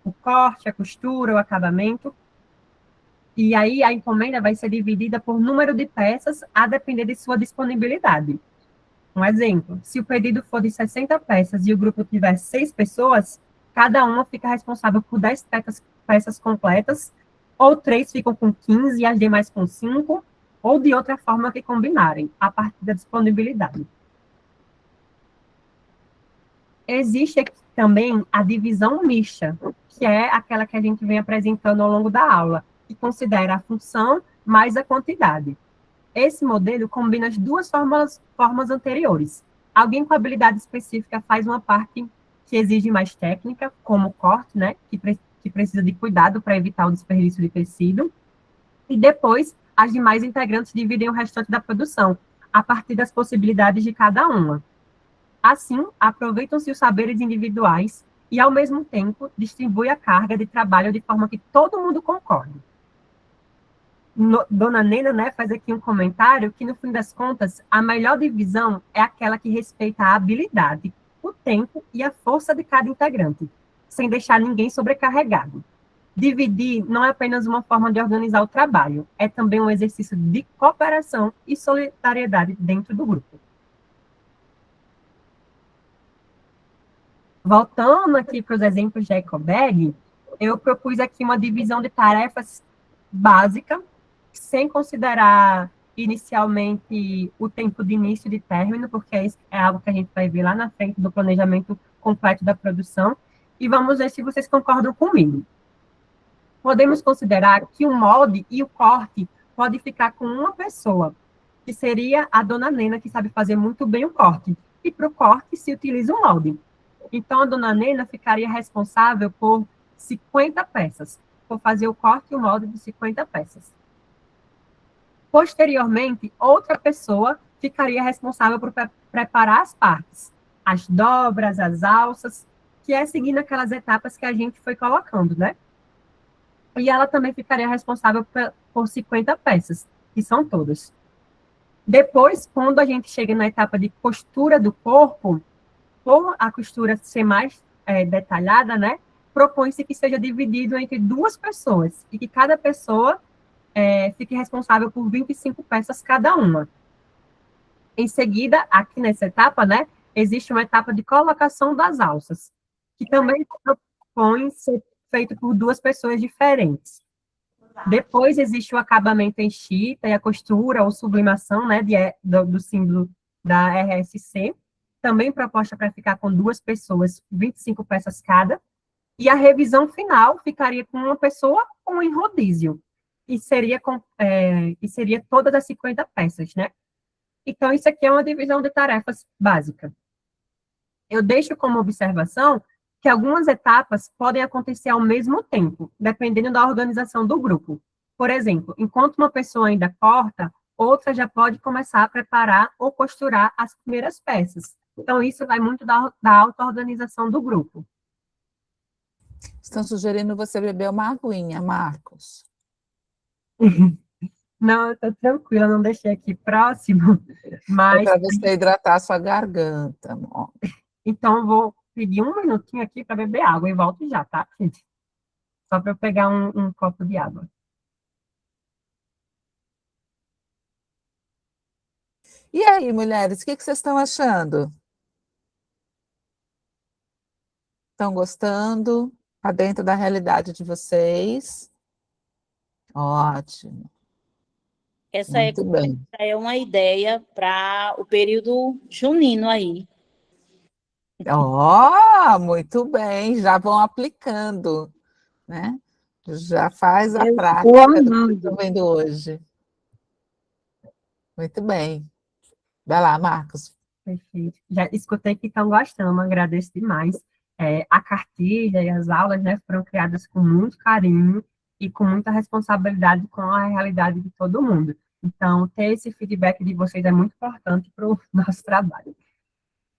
O corte, a costura, o acabamento. E aí a encomenda vai ser dividida por número de peças a depender de sua disponibilidade. Um exemplo, se o pedido for de 60 peças e o grupo tiver 6 pessoas, cada uma fica responsável por 10 peças completas, ou 3 ficam com 15 e as demais com 5, ou de outra forma que combinarem, a partir da disponibilidade. Existe aqui também a divisão mista, que é aquela que a gente vem apresentando ao longo da aula, que considera a função mais a quantidade. Esse modelo combina as duas formas anteriores. Alguém com habilidade específica faz uma parte que exige mais técnica, como o corte, né, que precisa de cuidado para evitar o desperdício de tecido, e depois as demais integrantes dividem o restante da produção, a partir das possibilidades de cada uma. Assim, aproveitam-se os saberes individuais e, ao mesmo tempo, distribui a carga de trabalho de forma que todo mundo concorde. Dona Nena, né, faz aqui um comentário que, no fim das contas, a melhor divisão é aquela que respeita a habilidade, o tempo e a força de cada integrante, sem deixar ninguém sobrecarregado. Dividir não é apenas uma forma de organizar o trabalho, é também um exercício de cooperação e solidariedade dentro do grupo. Voltando aqui para os exemplos de EcoBag, eu propus aqui uma divisão de tarefas básica, sem considerar inicialmente o tempo de início e de término, porque é algo que a gente vai ver lá na frente do planejamento completo da produção, e vamos ver se vocês concordam comigo. Podemos considerar que o molde e o corte pode ficar com uma pessoa, que seria a Dona Nena, que sabe fazer muito bem o corte, e para o corte se utiliza o molde. Então, a Dona Nena ficaria responsável por 50 peças, por fazer o corte e o molde de 50 peças. Posteriormente, outra pessoa ficaria responsável por preparar as partes, as dobras, as alças, que é seguindo aquelas etapas que a gente foi colocando, né? E ela também ficaria responsável por 50 peças, que são todas. Depois, quando a gente chega na etapa de costura do corpo, por a costura ser mais detalhada, né, propõe-se que seja dividido entre 2 pessoas e que cada pessoa fique responsável por 25 peças cada uma. Em seguida, aqui nessa etapa, né, existe uma etapa de colocação das alças, que também propõe ser feito por 2 pessoas diferentes. Depois existe o acabamento em chita e a costura ou sublimação, né, do símbolo da RSC, também proposta para ficar com 2 pessoas, 25 peças cada, e a revisão final ficaria com uma pessoa ou em rodízio, e seria todas as 50 peças, né? Então, isso aqui é uma divisão de tarefas básica. Eu deixo como observação que algumas etapas podem acontecer ao mesmo tempo, dependendo da organização do grupo. Por exemplo, enquanto uma pessoa ainda corta, outra já pode começar a preparar ou costurar as primeiras peças. Então, isso vai muito da auto-organização do grupo. Estão sugerindo você beber uma aguinha, Marcos. Não, eu estou tranquila, não deixei aqui próximo, mas... É para você hidratar a sua garganta, amor. Então, eu vou pedir um minutinho aqui para beber água e volto já, tá, gente? Só para eu pegar um copo de água. E aí, mulheres, o que vocês estão achando? Estão gostando? Está dentro da realidade de vocês? Ótimo. Essa Muito bem. é uma ideia para o período junino aí. Muito bem, já vão aplicando, né? Já faz a Eu prática estou do que amando. estão vendo hoje. Muito bem. Vai lá, Marcos. Perfeito. Já escutei que estão gostando, agradeço demais. A cartilha e as aulas, né, foram criadas com muito carinho e com muita responsabilidade com a realidade de todo mundo. Então, ter esse feedback de vocês é muito importante para o nosso trabalho.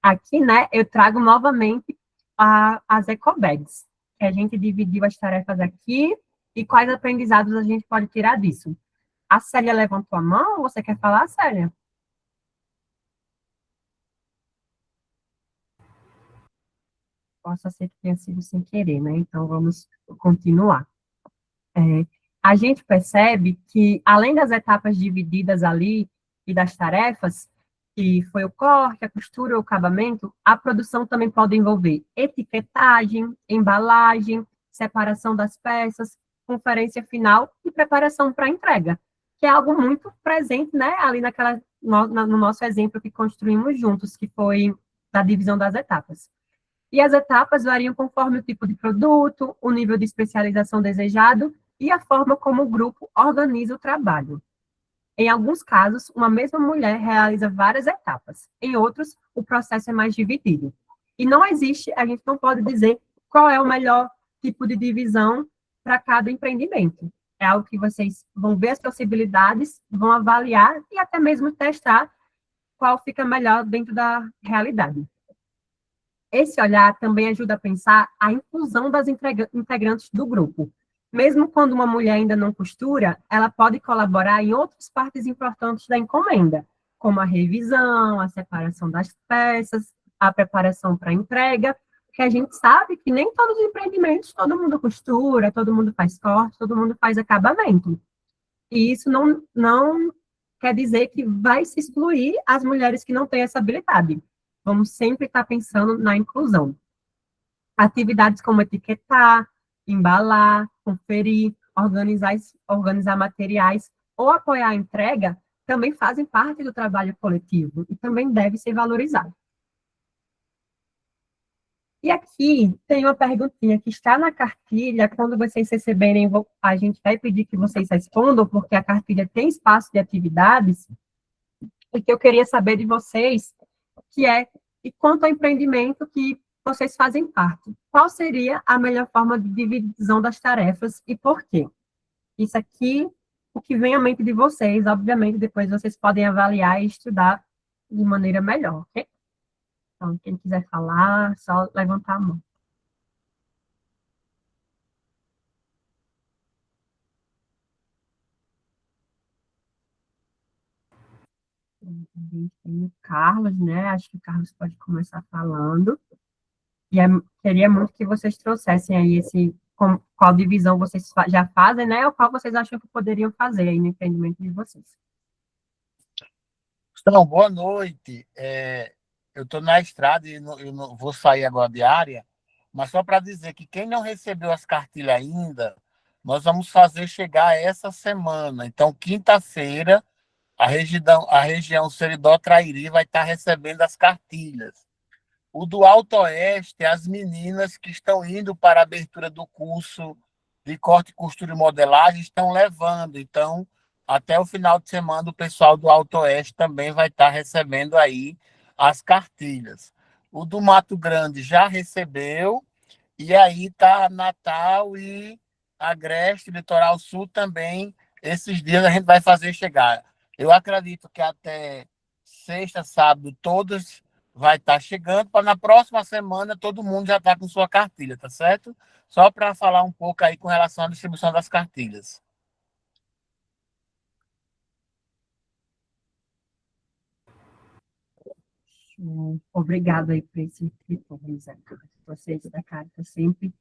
Aqui, né, eu trago novamente as ecobags, que a gente dividiu as tarefas aqui e quais aprendizados a gente pode tirar disso. A Célia levantou a mão, você quer falar, Célia? Possa ser que tenha sido sem querer, né? Então, vamos continuar. A gente percebe que, além das etapas divididas ali e das tarefas, que foi o corte, a costura, o acabamento, a produção também pode envolver etiquetagem, embalagem, separação das peças, conferência final e preparação para a entrega, que é algo muito presente, né, ali no nosso exemplo que construímos juntos, que foi da divisão das etapas. E as etapas variam conforme o tipo de produto, o nível de especialização desejado e a forma como o grupo organiza o trabalho. Em alguns casos, uma mesma mulher realiza várias etapas. Em outros, o processo é mais dividido. E não existe, a gente não pode dizer qual é o melhor tipo de divisão para cada empreendimento. É algo que vocês vão ver as possibilidades, vão avaliar e até mesmo testar qual fica melhor dentro da realidade. Esse olhar também ajuda a pensar a inclusão das integrantes do grupo. Mesmo quando uma mulher ainda não costura, ela pode colaborar em outras partes importantes da encomenda, como a revisão, a separação das peças, a preparação para a entrega, porque a gente sabe que nem todos os empreendimentos todo mundo costura, todo mundo faz corte, todo mundo faz acabamento. E isso não quer dizer que vai se excluir as mulheres que não têm essa habilidade. Vamos sempre estar pensando na inclusão. Atividades como etiquetar, embalar, conferir, organizar materiais ou apoiar a entrega também fazem parte do trabalho coletivo e também deve ser valorizado. E aqui tem uma perguntinha que está na cartilha, quando vocês receberem, a gente vai pedir que vocês respondam, porque a cartilha tem espaço de atividades, e que eu queria saber de vocês, que é, e quanto ao empreendimento que vocês fazem parte, qual seria a melhor forma de divisão das tarefas e por quê? Isso aqui, o que vem à mente de vocês, obviamente, depois vocês podem avaliar e estudar de maneira melhor, ok? Então, quem quiser falar, só levantar a mão. A gente tem o Carlos, né? Acho que o Carlos pode começar falando. E queria muito que vocês trouxessem aí qual divisão vocês já fazem, né? Ou qual vocês acham que poderiam fazer aí no empreendimento de vocês. Então, boa noite. Eu estou na estrada e eu não vou sair agora de área, mas só para dizer que quem não recebeu as cartilhas ainda, nós vamos fazer chegar essa semana. Então, quinta-feira, a região Seridó-Trairi vai estar recebendo as cartilhas. O do Alto Oeste, as meninas que estão indo para a abertura do curso de corte, costura e modelagem estão levando. Então, até o final de semana, o pessoal do Alto Oeste também vai estar recebendo aí as cartilhas. O do Mato Grande já recebeu, e aí está Natal e Agreste, Litoral Sul também. Esses dias a gente vai fazer chegar. Eu acredito que até sexta, sábado, todos vai estar chegando, para na próxima semana todo mundo já está com sua cartilha, tá certo? Só para falar um pouco aí com relação à distribuição das cartilhas. Obrigado aí por esse retorno, Zé. Vocês da Caritas sempre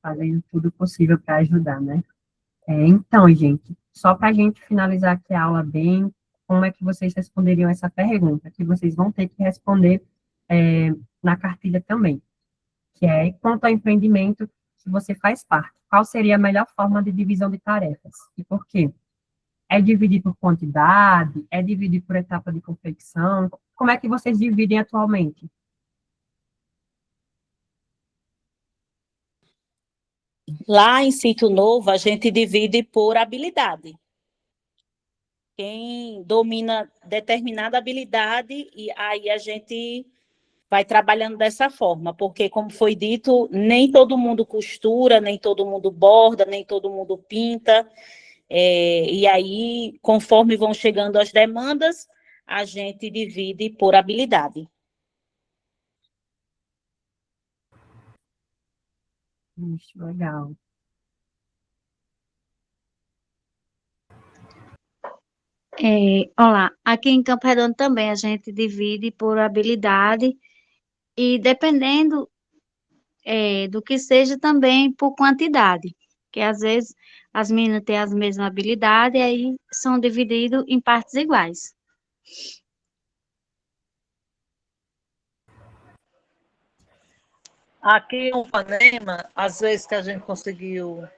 fazendo tudo possível para ajudar, né? Então, gente, só para a gente finalizar aqui a aula bem, como é que vocês responderiam essa pergunta? Que vocês vão ter que responder na cartilha também, que é quanto ao empreendimento que você faz parte. Qual seria a melhor forma de divisão de tarefas? E por quê? É dividir por quantidade? É dividir por etapa de confecção? Como é que vocês dividem atualmente? Lá em Sítio Novo, a gente divide por habilidade. Quem domina determinada habilidade, e aí a gente vai trabalhando dessa forma, porque, como foi dito, nem todo mundo costura, nem todo mundo borda, nem todo mundo pinta, e aí, conforme vão chegando as demandas, a gente divide por habilidade. Legal. Olá, aqui em Campo Redondo também a gente divide por habilidade e dependendo do que seja também por quantidade, que às vezes as meninas têm as mesmas habilidades e aí são divididos em partes iguais. Aqui em Ipanema, às vezes que a gente conseguiu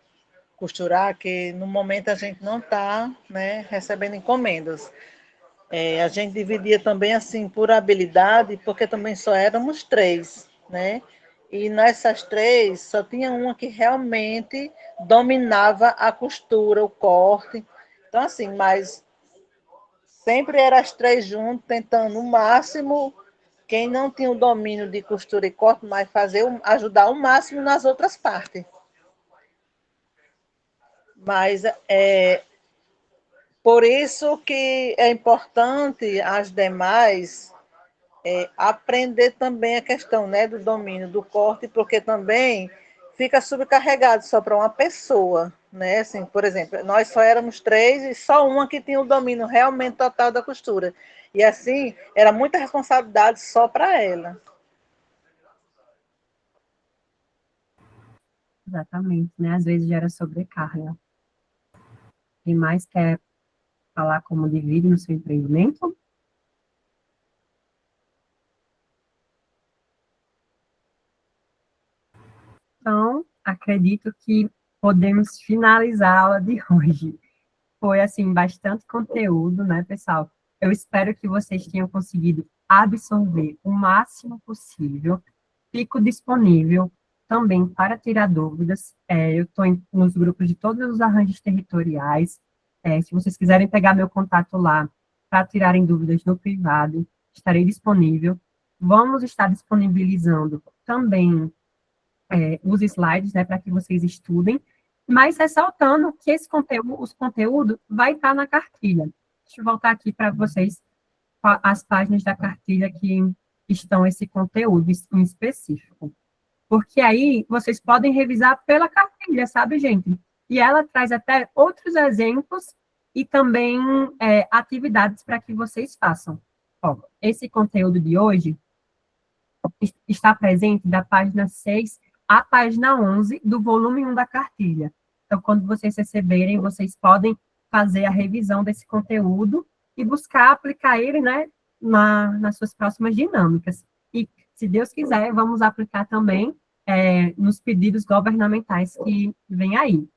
costurar, que no momento a gente não está, né, recebendo encomendas. A gente dividia também assim por habilidade, porque também só éramos 3, né? E nessas 3, só tinha uma que realmente dominava a costura, o corte. Então, assim, mas sempre eram as 3 juntas, tentando o máximo, quem não tinha o domínio de costura e corte, mas ajudar o máximo nas outras partes. Mas por isso que é importante as demais aprender também a questão, né, do domínio do corte, porque também fica sobrecarregado só para uma pessoa, né? Assim, por exemplo, nós só éramos 3 e só uma que tinha o domínio realmente total da costura. E assim, era muita responsabilidade só para ela. Exatamente, né? Às vezes gera sobrecarga. Quem mais quer falar como divide no seu empreendimento? Então, acredito que podemos finalizar a aula de hoje. Foi, assim, bastante conteúdo, né, pessoal? Eu espero que vocês tenham conseguido absorver o máximo possível. Fico disponível também para tirar dúvidas. Eu estou nos grupos de todos os arranjos territoriais. Se vocês quiserem pegar meu contato lá para tirarem dúvidas no privado, estarei disponível. Vamos estar disponibilizando também os slides, né, para que vocês estudem, mas ressaltando que os conteúdos vai estar na cartilha. Deixa eu voltar aqui para vocês as páginas da cartilha que estão esse conteúdo em específico. Porque aí vocês podem revisar pela cartilha, sabe, gente? E ela traz até outros exemplos e também atividades para que vocês façam. Ó, esse conteúdo de hoje está presente da página 6 à página 11 do volume 1 da cartilha. Então, quando vocês receberem, vocês podem fazer a revisão desse conteúdo e buscar aplicar ele, né, nas suas próximas dinâmicas. E, se Deus quiser, vamos aplicar também nos pedidos governamentais que vem aí.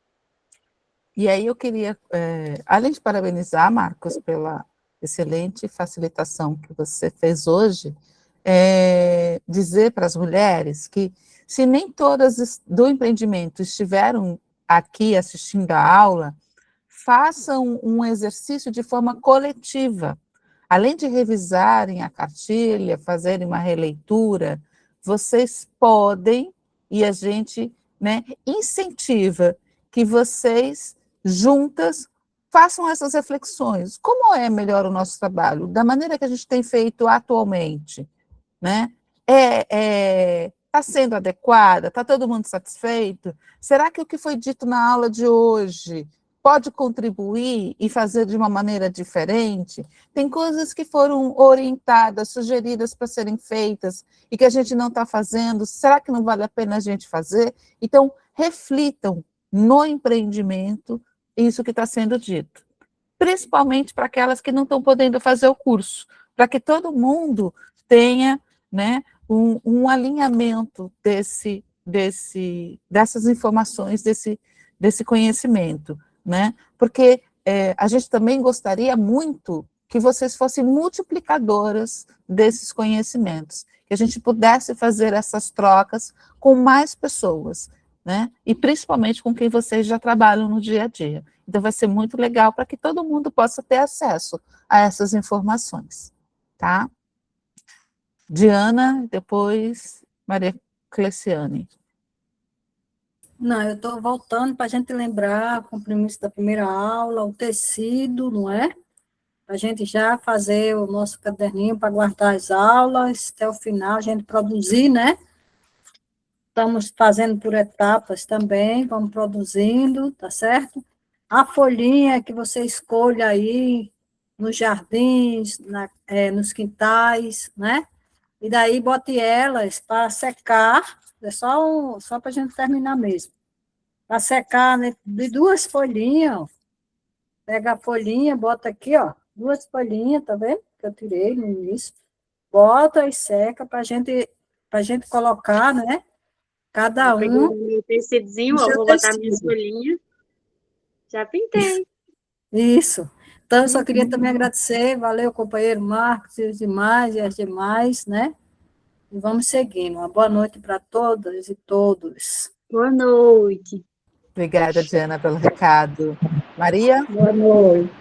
E aí eu queria, além de parabenizar, Marcos, pela excelente facilitação que você fez hoje, dizer para as mulheres que, se nem todas do empreendimento estiveram aqui assistindo a aula, façam um exercício de forma coletiva. Além de revisarem a cartilha, fazerem uma releitura, vocês podem, e a gente, né, incentiva que vocês, juntas, façam essas reflexões. Como é melhor o nosso trabalho? Da maneira que a gente tem feito atualmente, né? Está sendo adequada? Está todo mundo satisfeito? Será que o que foi dito na aula de hoje pode contribuir e fazer de uma maneira diferente? Tem coisas que foram orientadas, sugeridas para serem feitas e que a gente não está fazendo. Será que não vale a pena a gente fazer? Então, reflitam no empreendimento isso que está sendo dito. Principalmente para aquelas que não estão podendo fazer o curso, para que todo mundo tenha, né, um alinhamento dessas informações, desse conhecimento, né? Porque a gente também gostaria muito que vocês fossem multiplicadoras desses conhecimentos, que a gente pudesse fazer essas trocas com mais pessoas, né? E principalmente com quem vocês já trabalham no dia a dia. Então vai ser muito legal para que todo mundo possa ter acesso a essas informações, tá? Diana, depois Maria Cleciane. Não, eu estou voltando para a gente lembrar o compromisso da primeira aula, o tecido, não é? Para a gente já fazer o nosso caderninho para guardar as aulas, até o final a gente produzir, né? Estamos fazendo por etapas também, vamos produzindo, tá certo? A folhinha que você escolha aí, nos jardins, nos quintais, né? E daí bote elas para secar, é só para a gente terminar mesmo. Para secar, né, de 2 folhinhas, ó. Pega a folhinha, bota aqui, ó, 2 folhinhas, tá vendo? Que eu tirei no início. Bota e seca para a gente colocar, né? Cada peguei um. o meu tecidozinho, ó, vou botar minhas folhinhas. Já pintei. Isso. Então, eu só queria também agradecer, valeu, companheiro Marcos e os demais, e as demais, né? E vamos seguindo. Uma boa noite para todas e todos. Boa noite. Obrigada, Diana, pelo recado. Maria? Boa noite.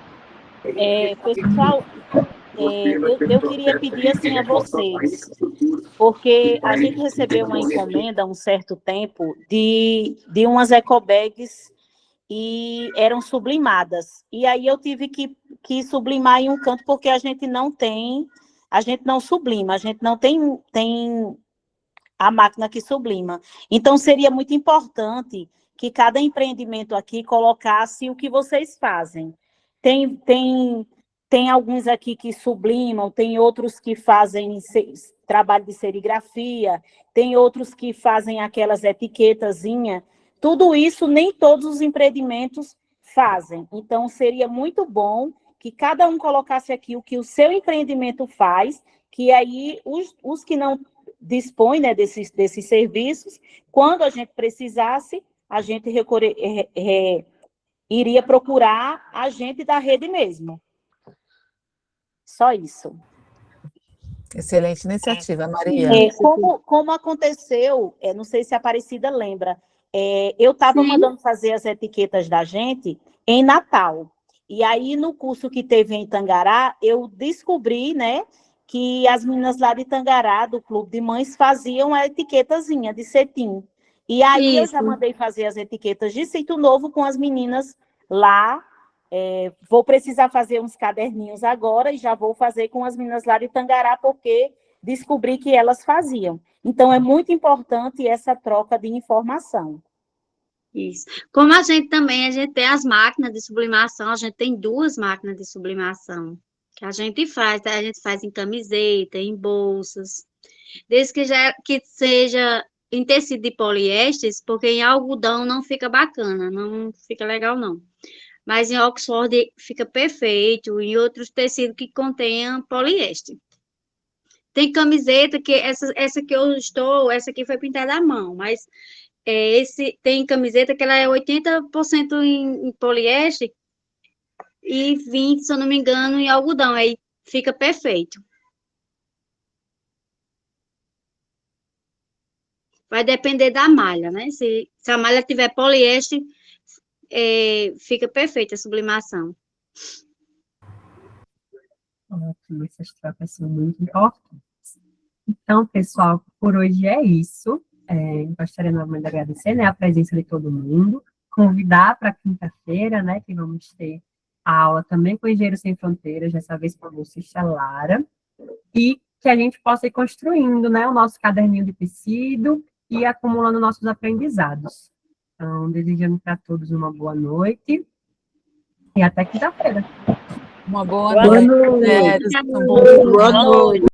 Pessoal, eu queria pedir assim a vocês, porque a gente recebeu uma encomenda há um certo tempo de umas ecobags e eram sublimadas. E aí eu tive que sublimar em um canto, porque a gente não sublima, a gente não tem a máquina que sublima. Então, seria muito importante que cada empreendimento aqui colocasse o que vocês fazem. Tem alguns aqui que sublimam, tem outros que fazem trabalho de serigrafia, tem outros que fazem aquelas etiquetazinhas. Tudo isso, nem todos os empreendimentos fazem. Então, seria muito bom que cada um colocasse aqui o que o seu empreendimento faz, que aí os que não dispõem, né, desses serviços, quando a gente precisasse, a gente iria procurar a gente da rede mesmo. Só isso. Excelente iniciativa, Maria. Como aconteceu, não sei se a Aparecida lembra, eu estava mandando fazer as etiquetas da gente em Natal. E aí, no curso que teve em Tangará, eu descobri, né, que as meninas lá de Tangará, do Clube de Mães, faziam a etiquetazinha de cetim. E aí eu já mandei fazer as etiquetas de Sítio Novo com as meninas lá. Vou precisar fazer uns caderninhos agora e já vou fazer com as meninas lá de Tangará, porque descobri que elas faziam. Então, é muito importante essa troca de informação. Isso. Como a gente tem as máquinas de sublimação, a gente tem 2 máquinas de sublimação, A gente faz em camiseta, em bolsas, desde que seja em tecido de poliéster, porque em algodão não fica bacana, não fica legal, não. Mas em Oxford fica perfeito, em outros tecidos que contenham poliéster. Tem camiseta que essa que eu estou, essa aqui foi pintada à mão, mas tem camiseta que ela é 80% em poliéster e 20%, se eu não me engano, em algodão, aí fica perfeito. Vai depender da malha, né? Se a malha tiver poliéster, fica perfeita a sublimação. Ótimo, essas trocas são muito importantes. Então, pessoal, por hoje é isso. Gostaria novamente de agradecer, né, a presença de todo mundo, convidar para quinta-feira, né, que vamos ter a aula também com Engenheiros Sem Fronteiras, dessa vez com a bolsista Lara, e que a gente possa ir construindo, né, o nosso caderninho de tecido e acumulando nossos aprendizados. Então, desejando para todos uma boa noite e até quinta-feira. Uma boa Boa noite. noite. Boa noite.